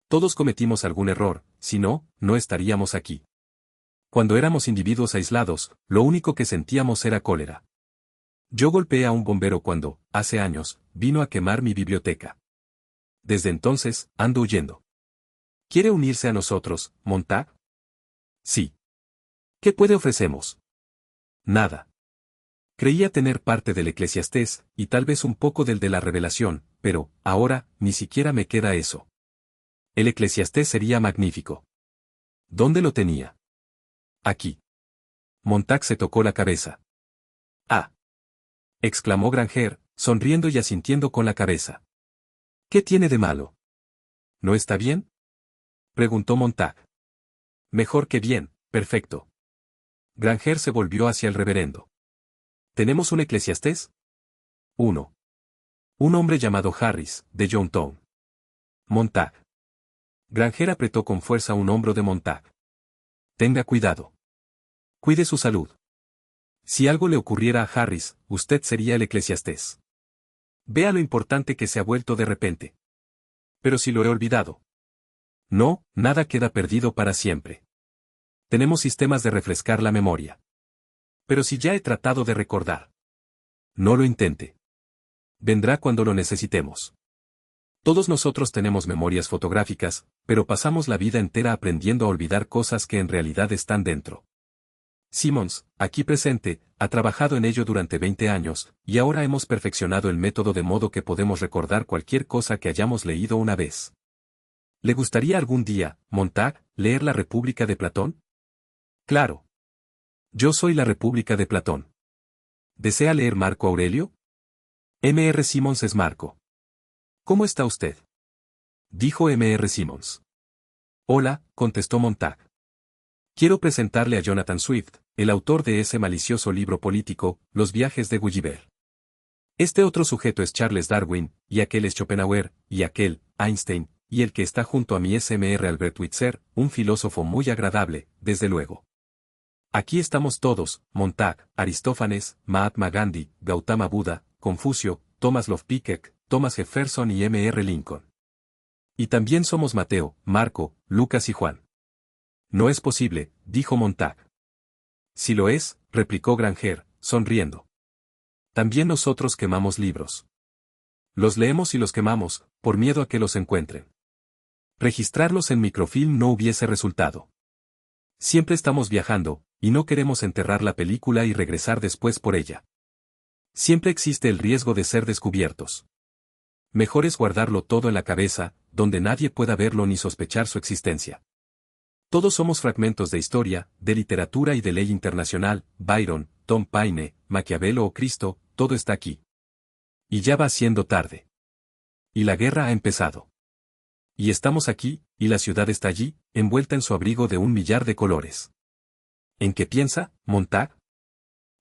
Speaker 1: Todos cometimos algún error, si no, no estaríamos aquí. Cuando éramos individuos aislados, lo único que sentíamos era cólera. Yo golpeé a un bombero cuando, hace años, vino a quemar mi biblioteca. Desde entonces, ando huyendo. ¿Quiere unirse a nosotros, Montag? Sí. ¿Qué puede ofrecemos? Nada. Creía tener parte del Eclesiastés, y tal vez un poco del de la Revelación, pero, ahora, ni siquiera me queda eso. El Eclesiastés sería magnífico. ¿Dónde lo tenía? Aquí. Montag se tocó la cabeza. ¡Ah! Exclamó Granger, sonriendo y asintiendo con la cabeza. ¿Qué tiene de malo? ¿No está bien? Preguntó Montag. Mejor que bien, perfecto. Granger se volvió hacia el reverendo. ¿Tenemos un Eclesiastés? 1. Un hombre llamado Harris, de Johntown. Montag. Granger apretó con fuerza un hombro de Montag. Tenga cuidado. Cuide su salud. Si algo le ocurriera a Harris, usted sería el Eclesiastés. Vea lo importante que se ha vuelto de repente. Pero si lo he olvidado. No, nada queda perdido para siempre. Tenemos sistemas de refrescar la memoria. Pero si ya he tratado de recordar. No lo intente. Vendrá cuando lo necesitemos. Todos nosotros tenemos memorias fotográficas, pero pasamos la vida entera aprendiendo a olvidar cosas que en realidad están dentro. Simmons, aquí presente, ha trabajado en ello durante 20 años, y ahora hemos perfeccionado el método de modo que podemos recordar cualquier cosa que hayamos leído una vez. ¿Le gustaría algún día, Montag, leer La República de Platón? Claro. Yo soy la República de Platón. ¿Desea leer Marco Aurelio? M.R. Simmons es Marco. ¿Cómo está usted? Dijo M.R. Simmons. Hola, contestó Montag. Quiero presentarle a Jonathan Swift, el autor de ese malicioso libro político, Los viajes de Gulliver. Este otro sujeto es Charles Darwin, y aquel es Schopenhauer, y aquel, Einstein, y el que está junto a mí es M.R. Albert Switzer, un filósofo muy agradable, desde luego. Aquí estamos todos, Montag, Aristófanes, Mahatma Gandhi, Gautama Buda, Confucio, Thomas Love Pickett, Thomas Jefferson y M.R. Lincoln. Y también somos Mateo, Marco, Lucas y Juan. No es posible, dijo Montag. Si lo es, replicó Granger, sonriendo. También nosotros quemamos libros. Los leemos y los quemamos, por miedo a que los encuentren. Registrarlos en microfilm no hubiese resultado. Siempre estamos viajando, y no queremos enterrar la película y regresar después por ella. Siempre existe el riesgo de ser descubiertos. Mejor es guardarlo todo en la cabeza, donde nadie pueda verlo ni sospechar su existencia. Todos somos fragmentos de historia, de literatura y de ley internacional, Byron, Tom Paine, Maquiavelo o Cristo, todo está aquí. Y ya va siendo tarde. Y la guerra ha empezado. Y estamos aquí, y la ciudad está allí, envuelta en su abrigo de 1.000.000 de colores. ¿En qué piensa, Montag?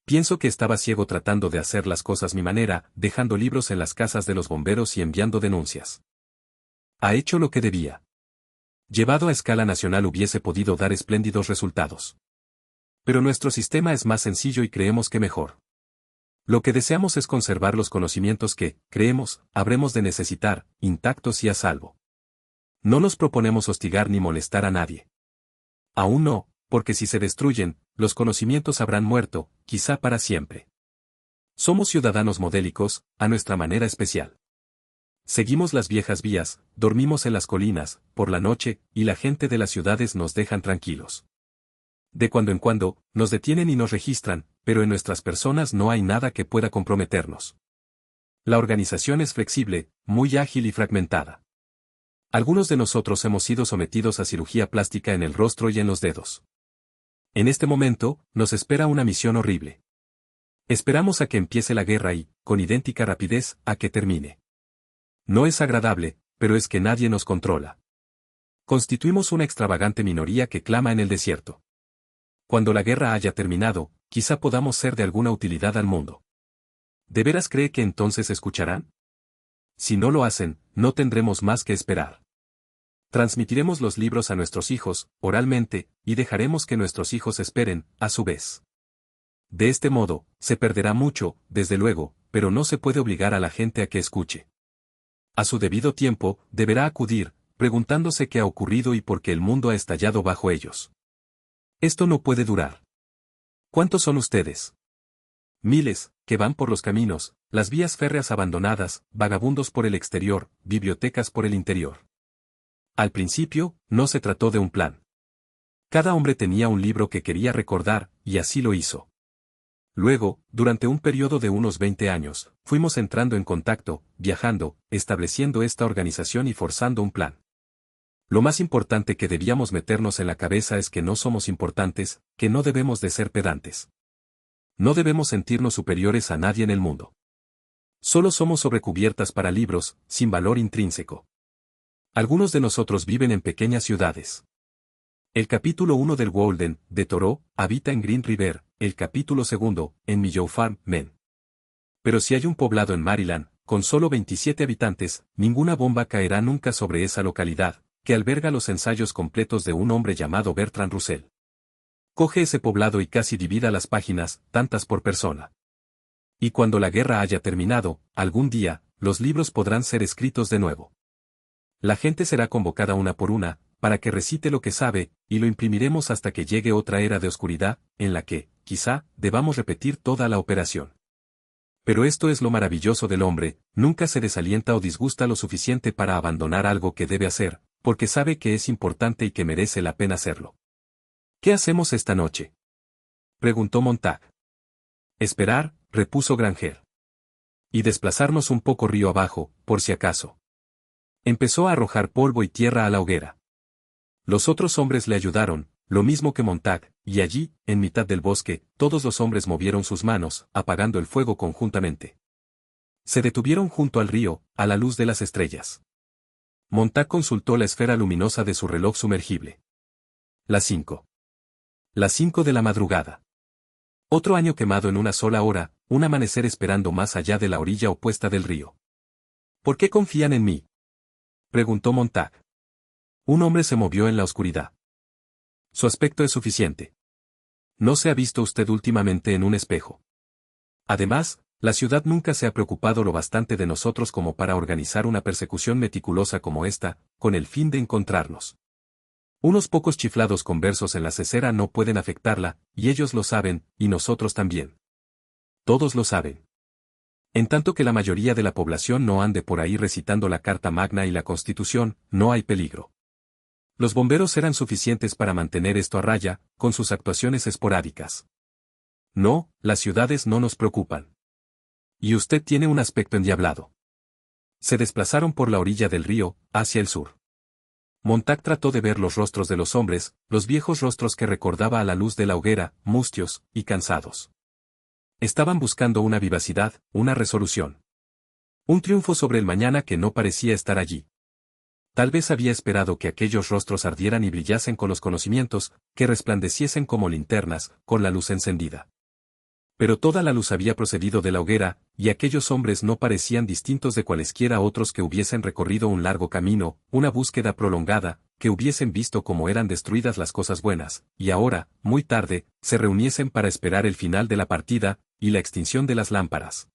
Speaker 1: Pienso que estaba ciego tratando de hacer las cosas mi manera, dejando libros en las casas de los bomberos y enviando denuncias. Ha hecho lo que debía. Llevado a escala nacional hubiese podido dar espléndidos resultados. Pero nuestro sistema es más sencillo y creemos que mejor. Lo que deseamos es conservar los conocimientos que, creemos, habremos de necesitar, intactos y a salvo. No nos proponemos hostigar ni molestar a nadie. Aún no, porque si se destruyen, los conocimientos habrán muerto, quizá para siempre. Somos ciudadanos modélicos, a nuestra manera especial. Seguimos las viejas vías, dormimos en las colinas, por la noche, y la gente de las ciudades nos dejan tranquilos. De cuando en cuando, nos detienen y nos registran, pero en nuestras personas no hay nada que pueda comprometernos. La organización es flexible, muy ágil y fragmentada. Algunos de nosotros hemos sido sometidos a cirugía plástica en el rostro y en los dedos. En este momento, nos espera una misión horrible. Esperamos a que empiece la guerra y, con idéntica rapidez, a que termine. No es agradable, pero es que nadie nos controla. Constituimos una extravagante minoría que clama en el desierto. Cuando la guerra haya terminado, quizá podamos ser de alguna utilidad al mundo. ¿De veras cree que entonces escucharán? Si no lo hacen, no tendremos más que esperar. Transmitiremos los libros a nuestros hijos, oralmente, y dejaremos que nuestros hijos esperen, a su vez. De este modo, se perderá mucho, desde luego, pero no se puede obligar a la gente a que escuche. A su debido tiempo, deberá acudir, preguntándose qué ha ocurrido y por qué el mundo ha estallado bajo ellos. Esto no puede durar. ¿Cuántos son ustedes? Miles, que van por los caminos, las vías férreas abandonadas, vagabundos por el exterior, bibliotecas por el interior. Al principio, no se trató de un plan. Cada hombre tenía un libro que quería recordar, y así lo hizo. Luego, durante un periodo de unos 20 años, fuimos entrando en contacto, viajando, estableciendo esta organización y forzando un plan. Lo más importante que debíamos meternos en la cabeza es que no somos importantes, que no debemos de ser pedantes. No debemos sentirnos superiores a nadie en el mundo. Solo somos sobrecubiertas para libros, sin valor intrínseco. Algunos de nosotros viven en pequeñas ciudades. El capítulo 1 del Walden, de Thoreau, habita en Green River, el capítulo 2, en Meadow Farm, Maine. Pero si hay un poblado en Maryland, con solo 27 habitantes, ninguna bomba caerá nunca sobre esa localidad, que alberga los ensayos completos de un hombre llamado Bertrand Russell. Coge ese poblado y casi divida las páginas, tantas por persona. Y cuando la guerra haya terminado, algún día, los libros podrán ser escritos de nuevo. La gente será convocada una por una, para que recite lo que sabe, y lo imprimiremos hasta que llegue otra era de oscuridad, en la que, quizá, debamos repetir toda la operación. Pero esto es lo maravilloso del hombre, nunca se desalienta o disgusta lo suficiente para abandonar algo que debe hacer, porque sabe que es importante y que merece la pena hacerlo. ¿Qué hacemos esta noche?, preguntó Montag. Esperar, repuso Granger. Y desplazarnos un poco río abajo, por si acaso. Empezó a arrojar polvo y tierra a la hoguera. Los otros hombres le ayudaron, lo mismo que Montag, y allí, en mitad del bosque, todos los hombres movieron sus manos, apagando el fuego conjuntamente. Se detuvieron junto al río, a la luz de las estrellas. Montag consultó la esfera luminosa de su reloj sumergible. Las 5. Las 5 de la madrugada. Otro año quemado en una sola hora, un amanecer esperando más allá de la orilla opuesta del río. ¿Por qué confían en mí?, preguntó Montag. Un hombre se movió en la oscuridad. Su aspecto es suficiente. No se ha visto usted últimamente en un espejo. Además, la ciudad nunca se ha preocupado lo bastante de nosotros como para organizar una persecución meticulosa como esta, con el fin de encontrarnos. Unos pocos chiflados conversos en la cesera no pueden afectarla, y ellos lo saben, y nosotros también. Todos lo saben. En tanto que la mayoría de la población no ande por ahí recitando la Carta Magna y la Constitución, no hay peligro. Los bomberos eran suficientes para mantener esto a raya, con sus actuaciones esporádicas. No, las ciudades no nos preocupan. Y usted tiene un aspecto endiablado. Se desplazaron por la orilla del río, hacia el sur. Montag trató de ver los rostros de los hombres, los viejos rostros que recordaba a la luz de la hoguera, mustios y cansados. Estaban buscando una vivacidad, una resolución. Un triunfo sobre el mañana que no parecía estar allí. Tal vez había esperado que aquellos rostros ardieran y brillasen con los conocimientos, que resplandeciesen como linternas, con la luz encendida. Pero toda la luz había procedido de la hoguera, y aquellos hombres no parecían distintos de cualesquiera otros que hubiesen recorrido un largo camino, una búsqueda prolongada, que hubiesen visto cómo eran destruidas las cosas buenas, y ahora, muy tarde, se reuniesen para esperar el final de la partida, y la extinción de las lámparas.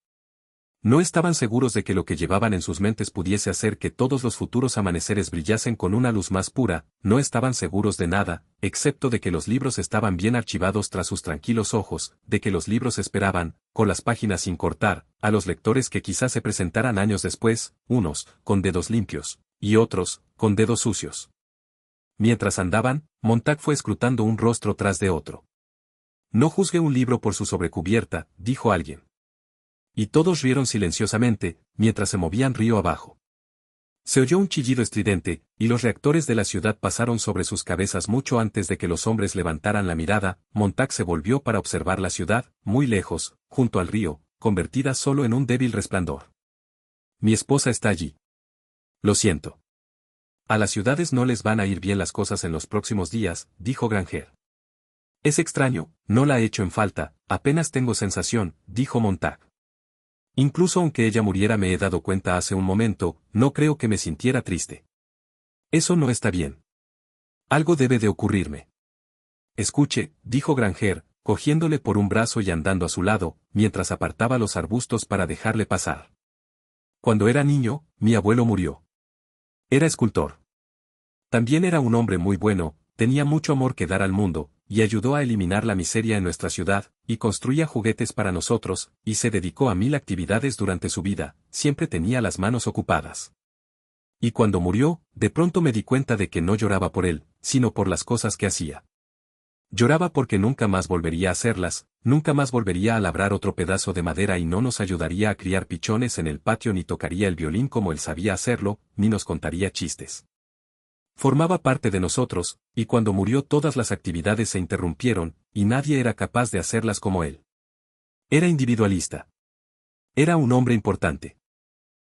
Speaker 1: No estaban seguros de que lo que llevaban en sus mentes pudiese hacer que todos los futuros amaneceres brillasen con una luz más pura, no estaban seguros de nada, excepto de que los libros estaban bien archivados tras sus tranquilos ojos, de que los libros esperaban, con las páginas sin cortar, a los lectores que quizás se presentaran años después, unos, con dedos limpios, y otros, con dedos sucios. Mientras andaban, Montag fue escrutando un rostro tras de otro. No juzgue un libro por su sobrecubierta, dijo alguien. Y todos rieron silenciosamente, mientras se movían río abajo. Se oyó un chillido estridente, y los reactores de la ciudad pasaron sobre sus cabezas mucho antes de que los hombres levantaran la mirada. Montag se volvió para observar la ciudad, muy lejos, junto al río, convertida solo en un débil resplandor. Mi esposa está allí. Lo siento. A las ciudades no les van a ir bien las cosas en los próximos días, dijo Granger. Es extraño, no la he hecho en falta, apenas tengo sensación, dijo Montag. Incluso aunque ella muriera me he dado cuenta hace un momento, no creo que me sintiera triste. Eso no está bien. Algo debe de ocurrirme. Escuche, dijo Granger, cogiéndole por un brazo y andando a su lado, mientras apartaba los arbustos para dejarle pasar. Cuando era niño, mi abuelo murió. Era escultor. También era un hombre muy bueno, tenía mucho amor que dar al mundo, y ayudó a eliminar la miseria en nuestra ciudad, y construía juguetes para nosotros, y se dedicó a 1000 actividades durante su vida, siempre tenía las manos ocupadas. Y cuando murió, de pronto me di cuenta de que no lloraba por él, sino por las cosas que hacía. Lloraba porque nunca más volvería a hacerlas, nunca más volvería a labrar otro pedazo de madera y no nos ayudaría a criar pichones en el patio ni tocaría el violín como él sabía hacerlo, ni nos contaría chistes. Formaba parte de nosotros, y cuando murió todas las actividades se interrumpieron, y nadie era capaz de hacerlas como él. Era individualista. Era un hombre importante.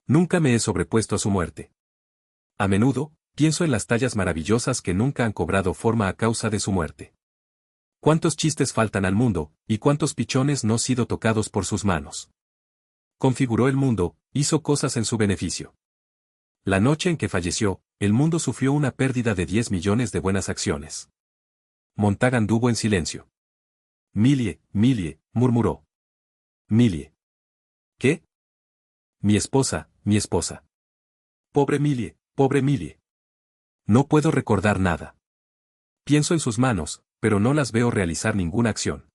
Speaker 1: Nunca me he sobrepuesto a su muerte. A menudo, pienso en las tallas maravillosas que nunca han cobrado forma a causa de su muerte. ¿Cuántos chistes faltan al mundo, y cuántos pichones no han sido tocados por sus manos? Configuró el mundo, hizo cosas en su beneficio. La noche en que falleció, el mundo sufrió una pérdida de 10 millones de buenas acciones. Montag anduvo en silencio. Millie, murmuró. Millie. ¿Qué? Mi esposa, mi esposa. Pobre Millie. No puedo recordar nada. Pienso en sus manos, pero no las veo realizar ninguna acción.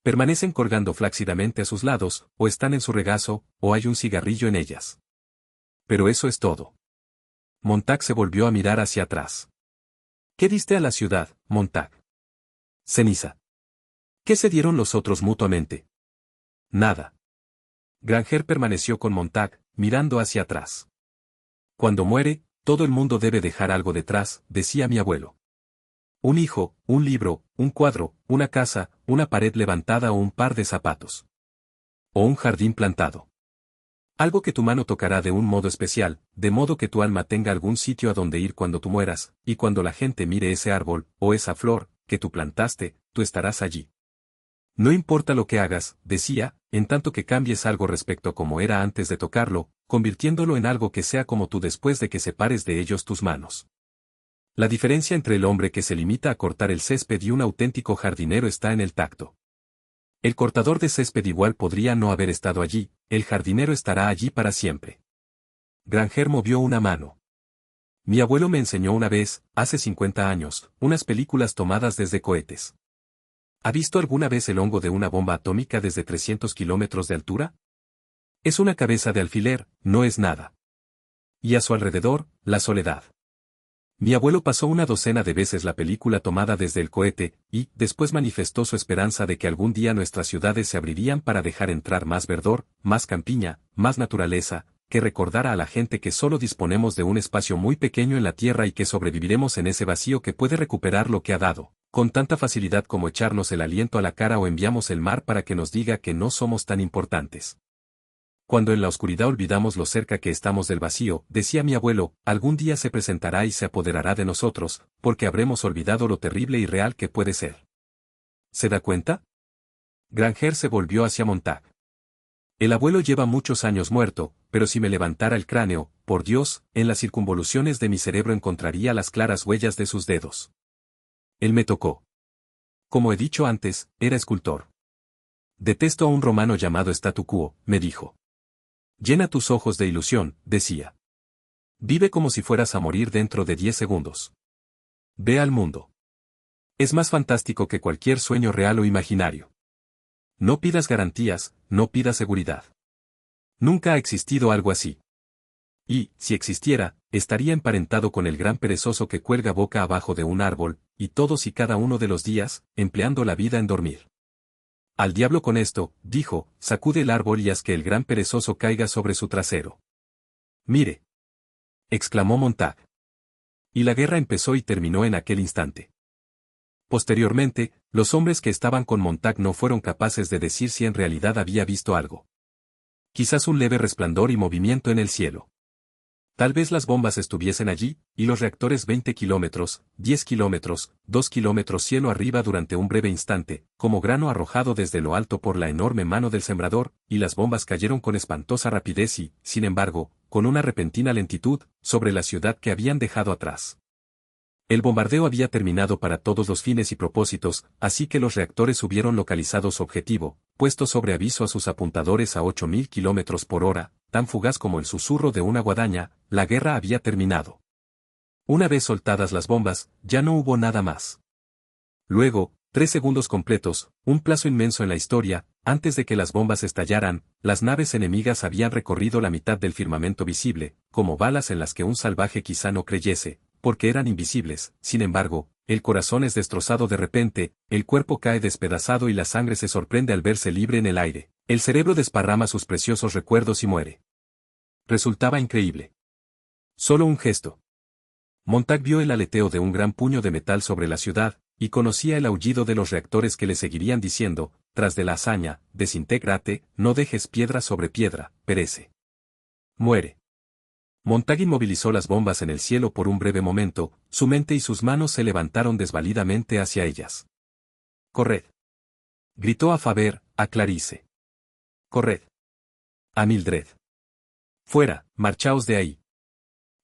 Speaker 1: Permanecen colgando flácidamente a sus lados, o están en su regazo, o hay un cigarrillo en ellas. Pero eso es todo. Montag se volvió a mirar hacia atrás. ¿Qué diste a la ciudad, Montag? Ceniza. ¿Qué se dieron los otros mutuamente? Nada. Granger permaneció con Montag, mirando hacia atrás. Cuando muere, todo el mundo debe dejar algo detrás, decía mi abuelo. Un hijo, un libro, un cuadro, una casa, una pared levantada o un par de zapatos. O un jardín plantado. Algo que tu mano tocará de un modo especial, de modo que tu alma tenga algún sitio a donde ir cuando tú mueras, y cuando la gente mire ese árbol, o esa flor, que tú plantaste, tú estarás allí. No importa lo que hagas, decía, en tanto que cambies algo respecto a como era antes de tocarlo, convirtiéndolo en algo que sea como tú después de que separes de ellos tus manos. La diferencia entre el hombre que se limita a cortar el césped y un auténtico jardinero está en el tacto. El cortador de césped igual podría no haber estado allí, el jardinero estará allí para siempre. Granger movió una mano. Mi abuelo me enseñó una vez, hace 50 años, unas películas tomadas desde cohetes. ¿Ha visto alguna vez el hongo de una bomba atómica desde 300 kilómetros de altura? Es una cabeza de alfiler, no es nada. Y a su alrededor, la soledad. Mi abuelo pasó una docena de veces la película tomada desde el cohete, y, después manifestó su esperanza de que algún día nuestras ciudades se abrirían para dejar entrar más verdor, más campiña, más naturaleza, que recordara a la gente que solo disponemos de un espacio muy pequeño en la tierra y que sobreviviremos en ese vacío que puede recuperar lo que ha dado, con tanta facilidad como echarnos el aliento a la cara o enviamos el mar para que nos diga que no somos tan importantes. Cuando en la oscuridad olvidamos lo cerca que estamos del vacío, decía mi abuelo, algún día se presentará y se apoderará de nosotros, porque habremos olvidado lo terrible y real que puede ser. ¿Se da cuenta? Granger se volvió hacia Montag. El abuelo lleva muchos años muerto, pero si me levantara el cráneo, por Dios, en las circunvoluciones de mi cerebro encontraría las claras huellas de sus dedos. Él me tocó. Como he dicho antes, era escultor. Detesto a un romano llamado statu quo, me dijo. Llena tus ojos de ilusión, decía. Vive como si fueras a morir dentro de 10 segundos. Ve al mundo. Es más fantástico que cualquier sueño real o imaginario. No pidas garantías, no pidas seguridad. Nunca ha existido algo así. Y, si existiera, estaría emparentado con el gran perezoso que cuelga boca abajo de un árbol, y todos y cada uno de los días, empleando la vida en dormir. Al diablo con esto, dijo, sacude el árbol y haz que el gran perezoso caiga sobre su trasero. Mire. Exclamó Montag. Y la guerra empezó y terminó en aquel instante. Posteriormente, los hombres que estaban con Montag no fueron capaces de decir si en realidad había visto algo. Quizás un leve resplandor y movimiento en el cielo. Tal vez las bombas estuviesen allí, y los reactores 20 kilómetros, 10 kilómetros, 2 kilómetros cielo arriba durante un breve instante, como grano arrojado desde lo alto por la enorme mano del sembrador, y las bombas cayeron con espantosa rapidez y, sin embargo, con una repentina lentitud, sobre la ciudad que habían dejado atrás. El bombardeo había terminado para todos los fines y propósitos, así que los reactores hubieron localizado su objetivo, puesto sobre aviso a sus apuntadores a 8.000 kilómetros por hora, tan fugaz como el susurro de una guadaña, la guerra había terminado. Una vez soltadas las bombas, ya no hubo nada más. Luego, 3 segundos completos, un plazo inmenso en la historia, antes de que las bombas estallaran, las naves enemigas habían recorrido la mitad del firmamento visible, como balas en las que un salvaje quizá no creyese, porque eran invisibles. Sin embargo, el corazón es destrozado de repente, el cuerpo cae despedazado y la sangre se sorprende al verse libre en el aire. El cerebro desparrama sus preciosos recuerdos y muere. Resultaba increíble. Solo un gesto. Montag vio el aleteo de un gran puño de metal sobre la ciudad, y conocía el aullido de los reactores que le seguirían diciendo, tras de la hazaña, desintégrate, no dejes piedra sobre piedra, perece. Muere. Montag inmovilizó las bombas en el cielo por un breve momento, su mente y sus manos se levantaron desvalidamente hacia ellas. Corred. Gritó a Faber, a Clarice. Corred. A Mildred. Fuera, marchaos de ahí.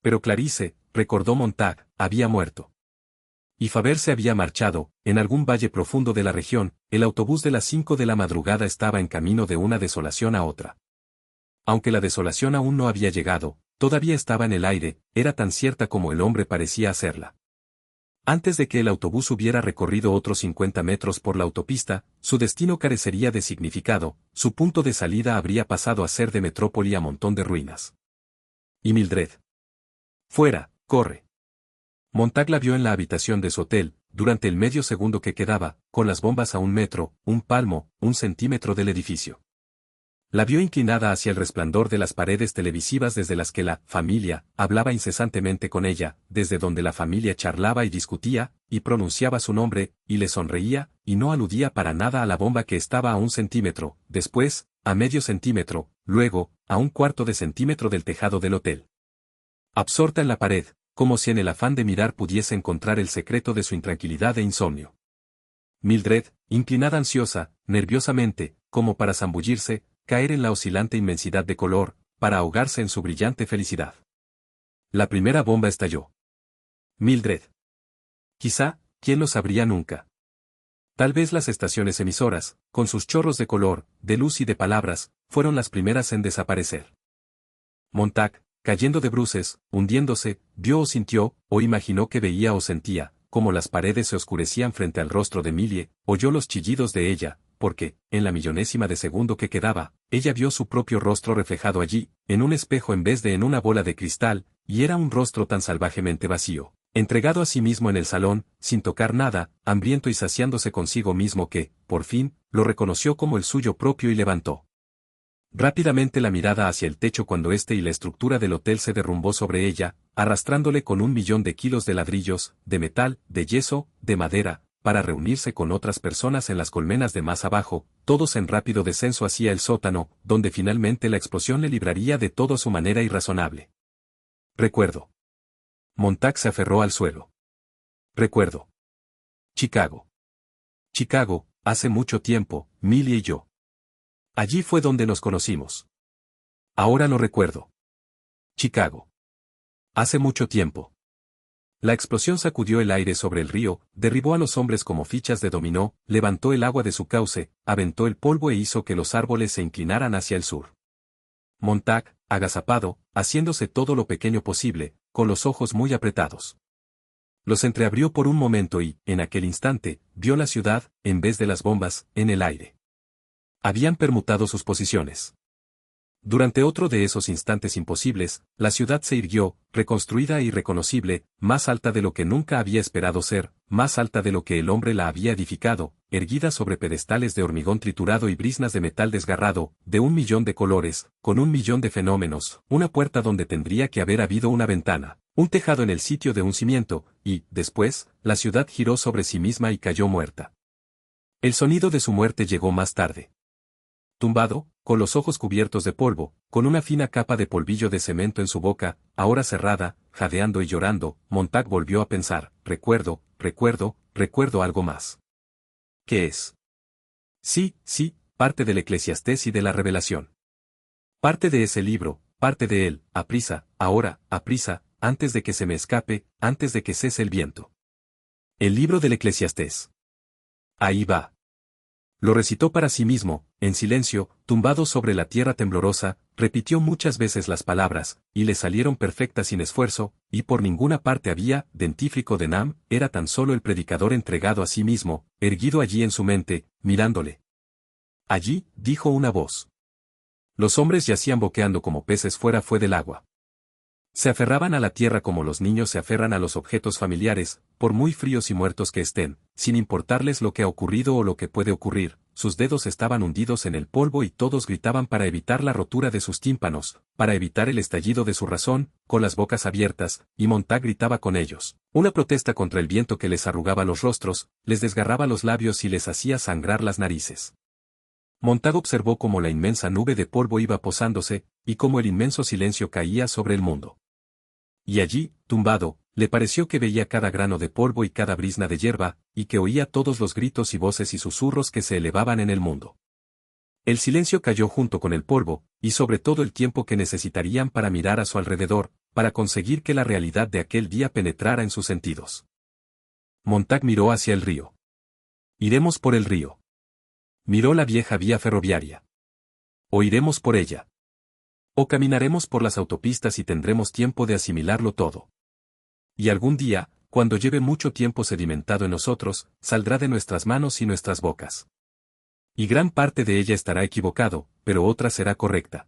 Speaker 1: Pero Clarice, recordó Montag, había muerto. Y Faber se había marchado. En algún valle profundo de la región, el autobús de las 5 de la madrugada estaba en camino de una desolación a otra. Aunque la desolación aún no había llegado, todavía estaba en el aire, era tan cierta como el hombre parecía hacerla. Antes de que el autobús hubiera recorrido otros 50 metros por la autopista, su destino carecería de significado, su punto de salida habría pasado a ser de metrópoli a montón de ruinas. Y Mildred. Fuera, corre. Montag la vio en la habitación de su hotel, durante el medio segundo que quedaba, con las bombas a 1 metro, 1 palmo, 1 centímetro del edificio. La vio inclinada hacia el resplandor de las paredes televisivas desde las que la familia hablaba incesantemente con ella, desde donde la familia charlaba y discutía, y pronunciaba su nombre, y le sonreía, y no aludía para nada a la bomba que estaba a 1 centímetro, después, a medio centímetro, luego, a 1/4 de centímetro del tejado del hotel. Absorta en la pared, como si en el afán de mirar pudiese encontrar el secreto de su intranquilidad e insomnio. Mildred, inclinada ansiosa, nerviosamente, como para zambullirse, caer en la oscilante inmensidad de color, para ahogarse en su brillante felicidad. La primera bomba estalló. Mildred. Quizá, ¿quién lo sabría nunca? Tal vez las estaciones emisoras, con sus chorros de color, de luz y de palabras, fueron las primeras en desaparecer. Montag, cayendo de bruces, hundiéndose, vio o sintió, o imaginó que veía o sentía, como las paredes se oscurecían frente al rostro de Millie, oyó los chillidos de ella, porque, en la millonésima de segundo que quedaba, ella vio su propio rostro reflejado allí, en un espejo en vez de en una bola de cristal, y era un rostro tan salvajemente vacío, entregado a sí mismo en el salón, sin tocar nada, hambriento y saciándose consigo mismo que, por fin, lo reconoció como el suyo propio y levantó rápidamente la mirada hacia el techo cuando éste y la estructura del hotel se derrumbó sobre ella, arrastrándole con 1.000.000 de kilos de ladrillos, de metal, de yeso, de madera, para reunirse con otras personas en las colmenas de más abajo, todos en rápido descenso hacia el sótano, donde finalmente la explosión le libraría de todo a su manera irrazonable. Recuerdo. Montag se aferró al suelo. Recuerdo. Chicago. Chicago, hace mucho tiempo, Millie y yo. Allí fue donde nos conocimos. Ahora lo recuerdo. Chicago. Hace mucho tiempo. La explosión sacudió el aire sobre el río, derribó a los hombres como fichas de dominó, levantó el agua de su cauce, aventó el polvo e hizo que los árboles se inclinaran hacia el sur. Montag, agazapado, haciéndose todo lo pequeño posible, con los ojos muy apretados. Los entreabrió por un momento y, en aquel instante, vio la ciudad, en vez de las bombas, en el aire. Habían permutado sus posiciones. Durante otro de esos instantes imposibles, la ciudad se irguió, reconstruida e irreconocible, más alta de lo que nunca había esperado ser, más alta de lo que el hombre la había edificado, erguida sobre pedestales de hormigón triturado y briznas de metal desgarrado, de 1.000.000 de colores, con 1.000.000 de fenómenos, una puerta donde tendría que haber habido una ventana, un tejado en el sitio de un cimiento, y, después, la ciudad giró sobre sí misma y cayó muerta. El sonido de su muerte llegó más tarde. Tumbado, con los ojos cubiertos de polvo, con una fina capa de polvillo de cemento en su boca, ahora cerrada, jadeando y llorando, Montag volvió a pensar, recuerdo algo más. ¿Qué es? Sí, parte del Eclesiastés y de la Revelación. Parte de ese libro, parte de él, aprisa, ahora, aprisa, antes de que se me escape, antes de que cese el viento. El libro del Eclesiastés. Ahí va. Lo recitó para sí mismo, en silencio, tumbado sobre la tierra temblorosa, repitió muchas veces las palabras, y le salieron perfectas sin esfuerzo, y por ninguna parte había, dentífrico de Nam, era tan solo el predicador entregado a sí mismo, erguido allí en su mente, mirándole. Allí, dijo una voz. Los hombres yacían boqueando como peces fuera del agua. Se aferraban a la tierra como los niños se aferran a los objetos familiares, por muy fríos y muertos que estén, sin importarles lo que ha ocurrido o lo que puede ocurrir, sus dedos estaban hundidos en el polvo y todos gritaban para evitar la rotura de sus tímpanos, para evitar el estallido de su razón, con las bocas abiertas, y Montag gritaba con ellos. Una protesta contra el viento que les arrugaba los rostros, les desgarraba los labios y les hacía sangrar las narices. Montag observó cómo la inmensa nube de polvo iba posándose, y cómo el inmenso silencio caía sobre el mundo. Y allí, tumbado, le pareció que veía cada grano de polvo y cada brizna de hierba, y que oía todos los gritos y voces y susurros que se elevaban en el mundo. El silencio cayó junto con el polvo, y sobre todo el tiempo que necesitarían para mirar a su alrededor, para conseguir que la realidad de aquel día penetrara en sus sentidos. Montag miró hacia el río. Iremos por el río. Miró la vieja vía ferroviaria. O iremos por ella. O caminaremos por las autopistas y tendremos tiempo de asimilarlo todo. Y algún día, cuando lleve mucho tiempo sedimentado en nosotros, saldrá de nuestras manos y nuestras bocas. Y gran parte de ella estará equivocado, pero otra será correcta.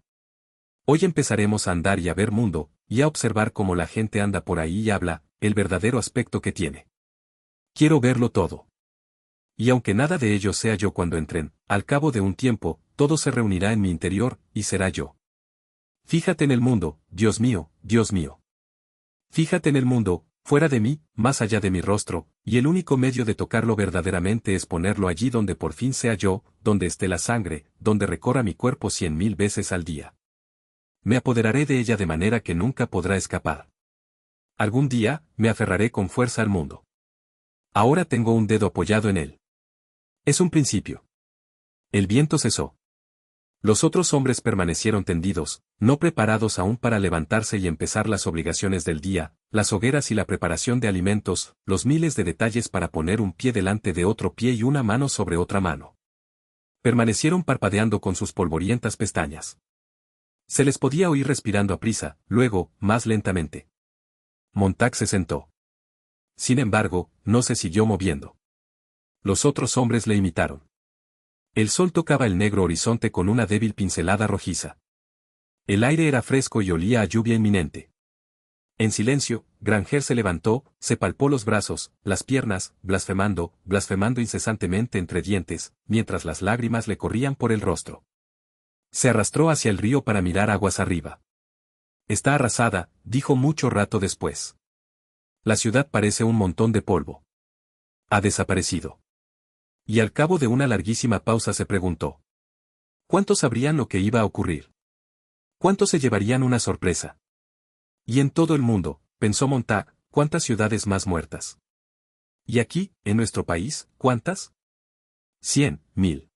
Speaker 1: Hoy empezaremos a andar y a ver mundo, y a observar cómo la gente anda por ahí y habla, el verdadero aspecto que tiene. Quiero verlo todo. Y aunque nada de ello sea yo cuando entren, al cabo de un tiempo, todo se reunirá en mi interior, y será yo. Fíjate en el mundo, Dios mío, Dios mío. Fíjate en el mundo, fuera de mí, más allá de mi rostro, y el único medio de tocarlo verdaderamente es ponerlo allí donde por fin sea yo, donde esté la sangre, donde recorra mi cuerpo 100.000 veces al día. Me apoderaré de ella de manera que nunca podrá escapar. Algún día, me aferraré con fuerza al mundo. Ahora tengo un dedo apoyado en él. Es un principio. El viento cesó. Los otros hombres permanecieron tendidos, no preparados aún para levantarse y empezar las obligaciones del día, las hogueras y la preparación de alimentos, los miles de detalles para poner un pie delante de otro pie y una mano sobre otra mano. Permanecieron parpadeando con sus polvorientas pestañas. Se les podía oír respirando aprisa, luego, más lentamente. Montag se sentó. Sin embargo, no se siguió moviendo. Los otros hombres le imitaron. El sol tocaba el negro horizonte con una débil pincelada rojiza. El aire era fresco y olía a lluvia inminente. En silencio, Granger se levantó, se palpó los brazos, las piernas, blasfemando incesantemente entre dientes, mientras las lágrimas le corrían por el rostro. Se arrastró hacia el río para mirar aguas arriba. Está arrasada, dijo mucho rato después. La ciudad parece un montón de polvo. Ha desaparecido. Y al cabo de una larguísima pausa se preguntó. ¿Cuántos sabrían lo que iba a ocurrir? ¿Cuántos se llevarían una sorpresa? Y en todo el mundo, pensó Montag, ¿cuántas ciudades más muertas? ¿Y aquí, en nuestro país, cuántas? 100.000.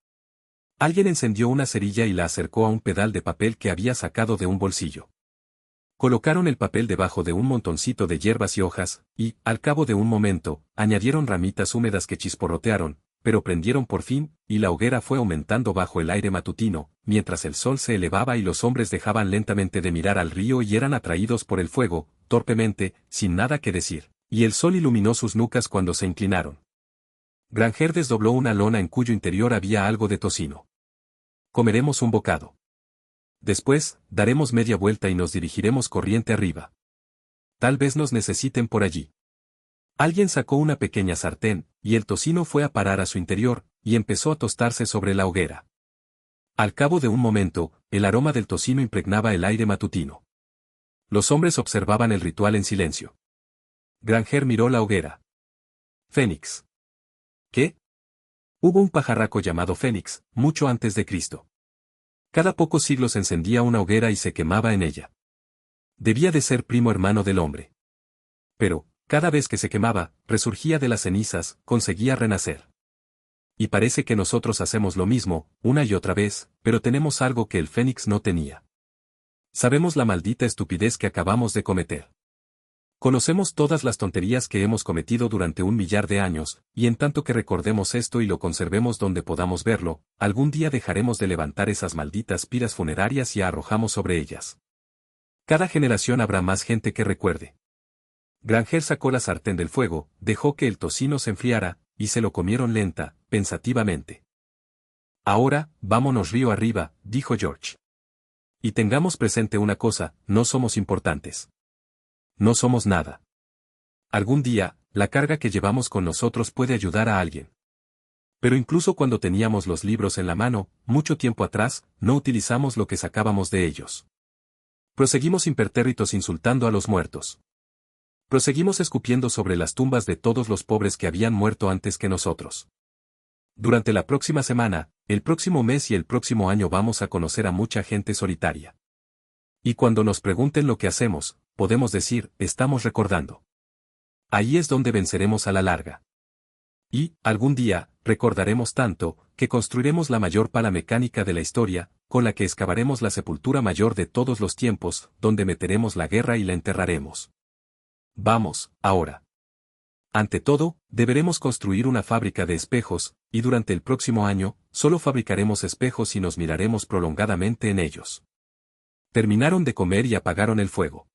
Speaker 1: Alguien encendió una cerilla y la acercó a un pedal de papel que había sacado de un bolsillo. Colocaron el papel debajo de un montoncito de hierbas y hojas, y, al cabo de un momento, añadieron ramitas húmedas que chisporrotearon, pero prendieron por fin, y la hoguera fue aumentando bajo el aire matutino, mientras el sol se elevaba y los hombres dejaban lentamente de mirar al río y eran atraídos por el fuego, torpemente, sin nada que decir, y el sol iluminó sus nucas cuando se inclinaron. Granger desdobló una lona en cuyo interior había algo de tocino. Comeremos un bocado. Después, daremos media vuelta y nos dirigiremos corriente arriba. Tal vez nos necesiten por allí. Alguien sacó una pequeña sartén, y el tocino fue a parar a su interior, y empezó a tostarse sobre la hoguera. Al cabo de un momento, el aroma del tocino impregnaba el aire matutino. Los hombres observaban el ritual en silencio. Granger miró la hoguera. Fénix. ¿Qué? Hubo un pajarraco llamado Fénix, mucho antes de Cristo. Cada pocos siglos encendía una hoguera y se quemaba en ella. Debía de ser primo hermano del hombre. Pero, cada vez que se quemaba, resurgía de las cenizas, conseguía renacer. Y parece que nosotros hacemos lo mismo, una y otra vez, pero tenemos algo que el Fénix no tenía. Sabemos la maldita estupidez que acabamos de cometer. Conocemos todas las tonterías que hemos cometido durante 1.000.000 de años, y en tanto que recordemos esto y lo conservemos donde podamos verlo, algún día dejaremos de levantar esas malditas piras funerarias y arrojamos sobre ellas. Cada generación habrá más gente que recuerde. Granger sacó la sartén del fuego, dejó que el tocino se enfriara, y se lo comieron lenta, pensativamente. Ahora, vámonos río arriba, dijo George. Y tengamos presente una cosa, no somos importantes. no somos nada. Algún día, la carga que llevamos con nosotros puede ayudar a alguien. Pero incluso cuando teníamos los libros en la mano, mucho tiempo atrás, no utilizamos lo que sacábamos de ellos. Proseguimos impertérritos insultando a los muertos. Proseguimos escupiendo sobre las tumbas de todos los pobres que habían muerto antes que nosotros. Durante la próxima semana, el próximo mes y el próximo año vamos a conocer a mucha gente solitaria. Y cuando nos pregunten lo que hacemos, podemos decir, estamos recordando. Ahí es donde venceremos a la larga. Y, algún día, recordaremos tanto, que construiremos la mayor pala mecánica de la historia, con la que excavaremos la sepultura mayor de todos los tiempos, donde meteremos la guerra y la enterraremos. Vamos, ahora. Ante todo, deberemos construir una fábrica de espejos, y durante el próximo año, solo fabricaremos espejos y nos miraremos prolongadamente en ellos. Terminaron de comer y apagaron el fuego.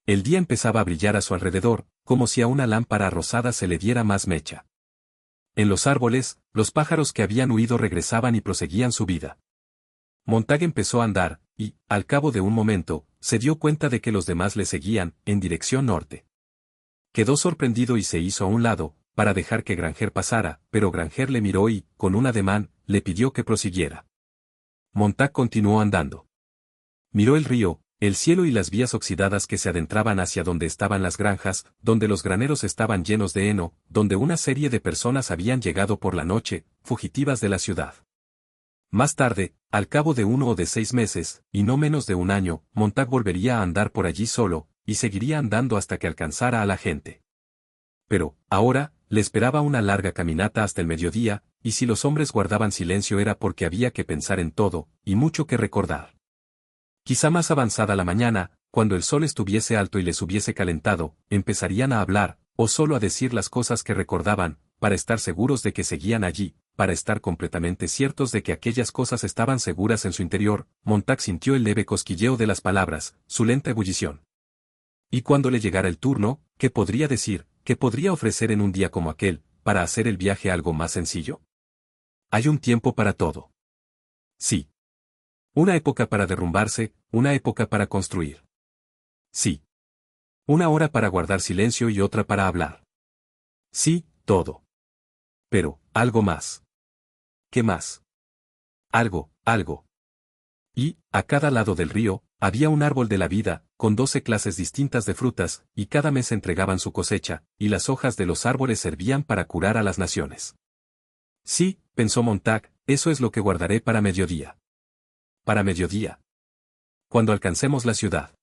Speaker 1: El día empezaba a brillar a su alrededor, como si a una lámpara rosada se le diera más mecha. En los árboles, los pájaros que habían huido regresaban y proseguían su vida. Montague empezó a andar, y, al cabo de un momento, se dio cuenta de que los demás le seguían, en dirección norte. Quedó sorprendido y se hizo a un lado, para dejar que Granger pasara, pero Granger le miró y, con un ademán, le pidió que prosiguiera. Montague continuó andando. Miró el río, el cielo y las vías oxidadas que se adentraban hacia donde estaban las granjas, donde los graneros estaban llenos de heno, donde una serie de personas habían llegado por la noche, fugitivas de la ciudad. Más tarde, al cabo de 1 o de 6 meses, y no menos de un año, Montague volvería a andar por allí solo, y seguiría andando hasta que alcanzara a la gente. Pero, ahora, le esperaba una larga caminata hasta el mediodía, y si los hombres guardaban silencio era porque había que pensar en todo, y mucho que recordar. Quizá más avanzada la mañana, cuando el sol estuviese alto y les hubiese calentado, empezarían a hablar, o solo a decir las cosas que recordaban, para estar seguros de que seguían allí, para estar completamente ciertos de que aquellas cosas estaban seguras en su interior. Montague sintió el leve cosquilleo de las palabras, su lenta ebullición. Y cuando le llegara el turno, ¿qué podría decir, qué podría ofrecer en un día como aquel, para hacer el viaje algo más sencillo? Hay un tiempo para todo. Sí. Una época para derrumbarse, una época para construir. Sí. Una hora para guardar silencio y otra para hablar. Sí, todo. Pero, algo más. ¿Qué más? Algo. Y, a cada lado del río, había un árbol de la vida, con 12 clases distintas de frutas, y cada mes entregaban su cosecha, y las hojas de los árboles servían para curar a las naciones. Sí, pensó Montague, eso es lo que guardaré para mediodía. Para mediodía. Cuando alcancemos la ciudad.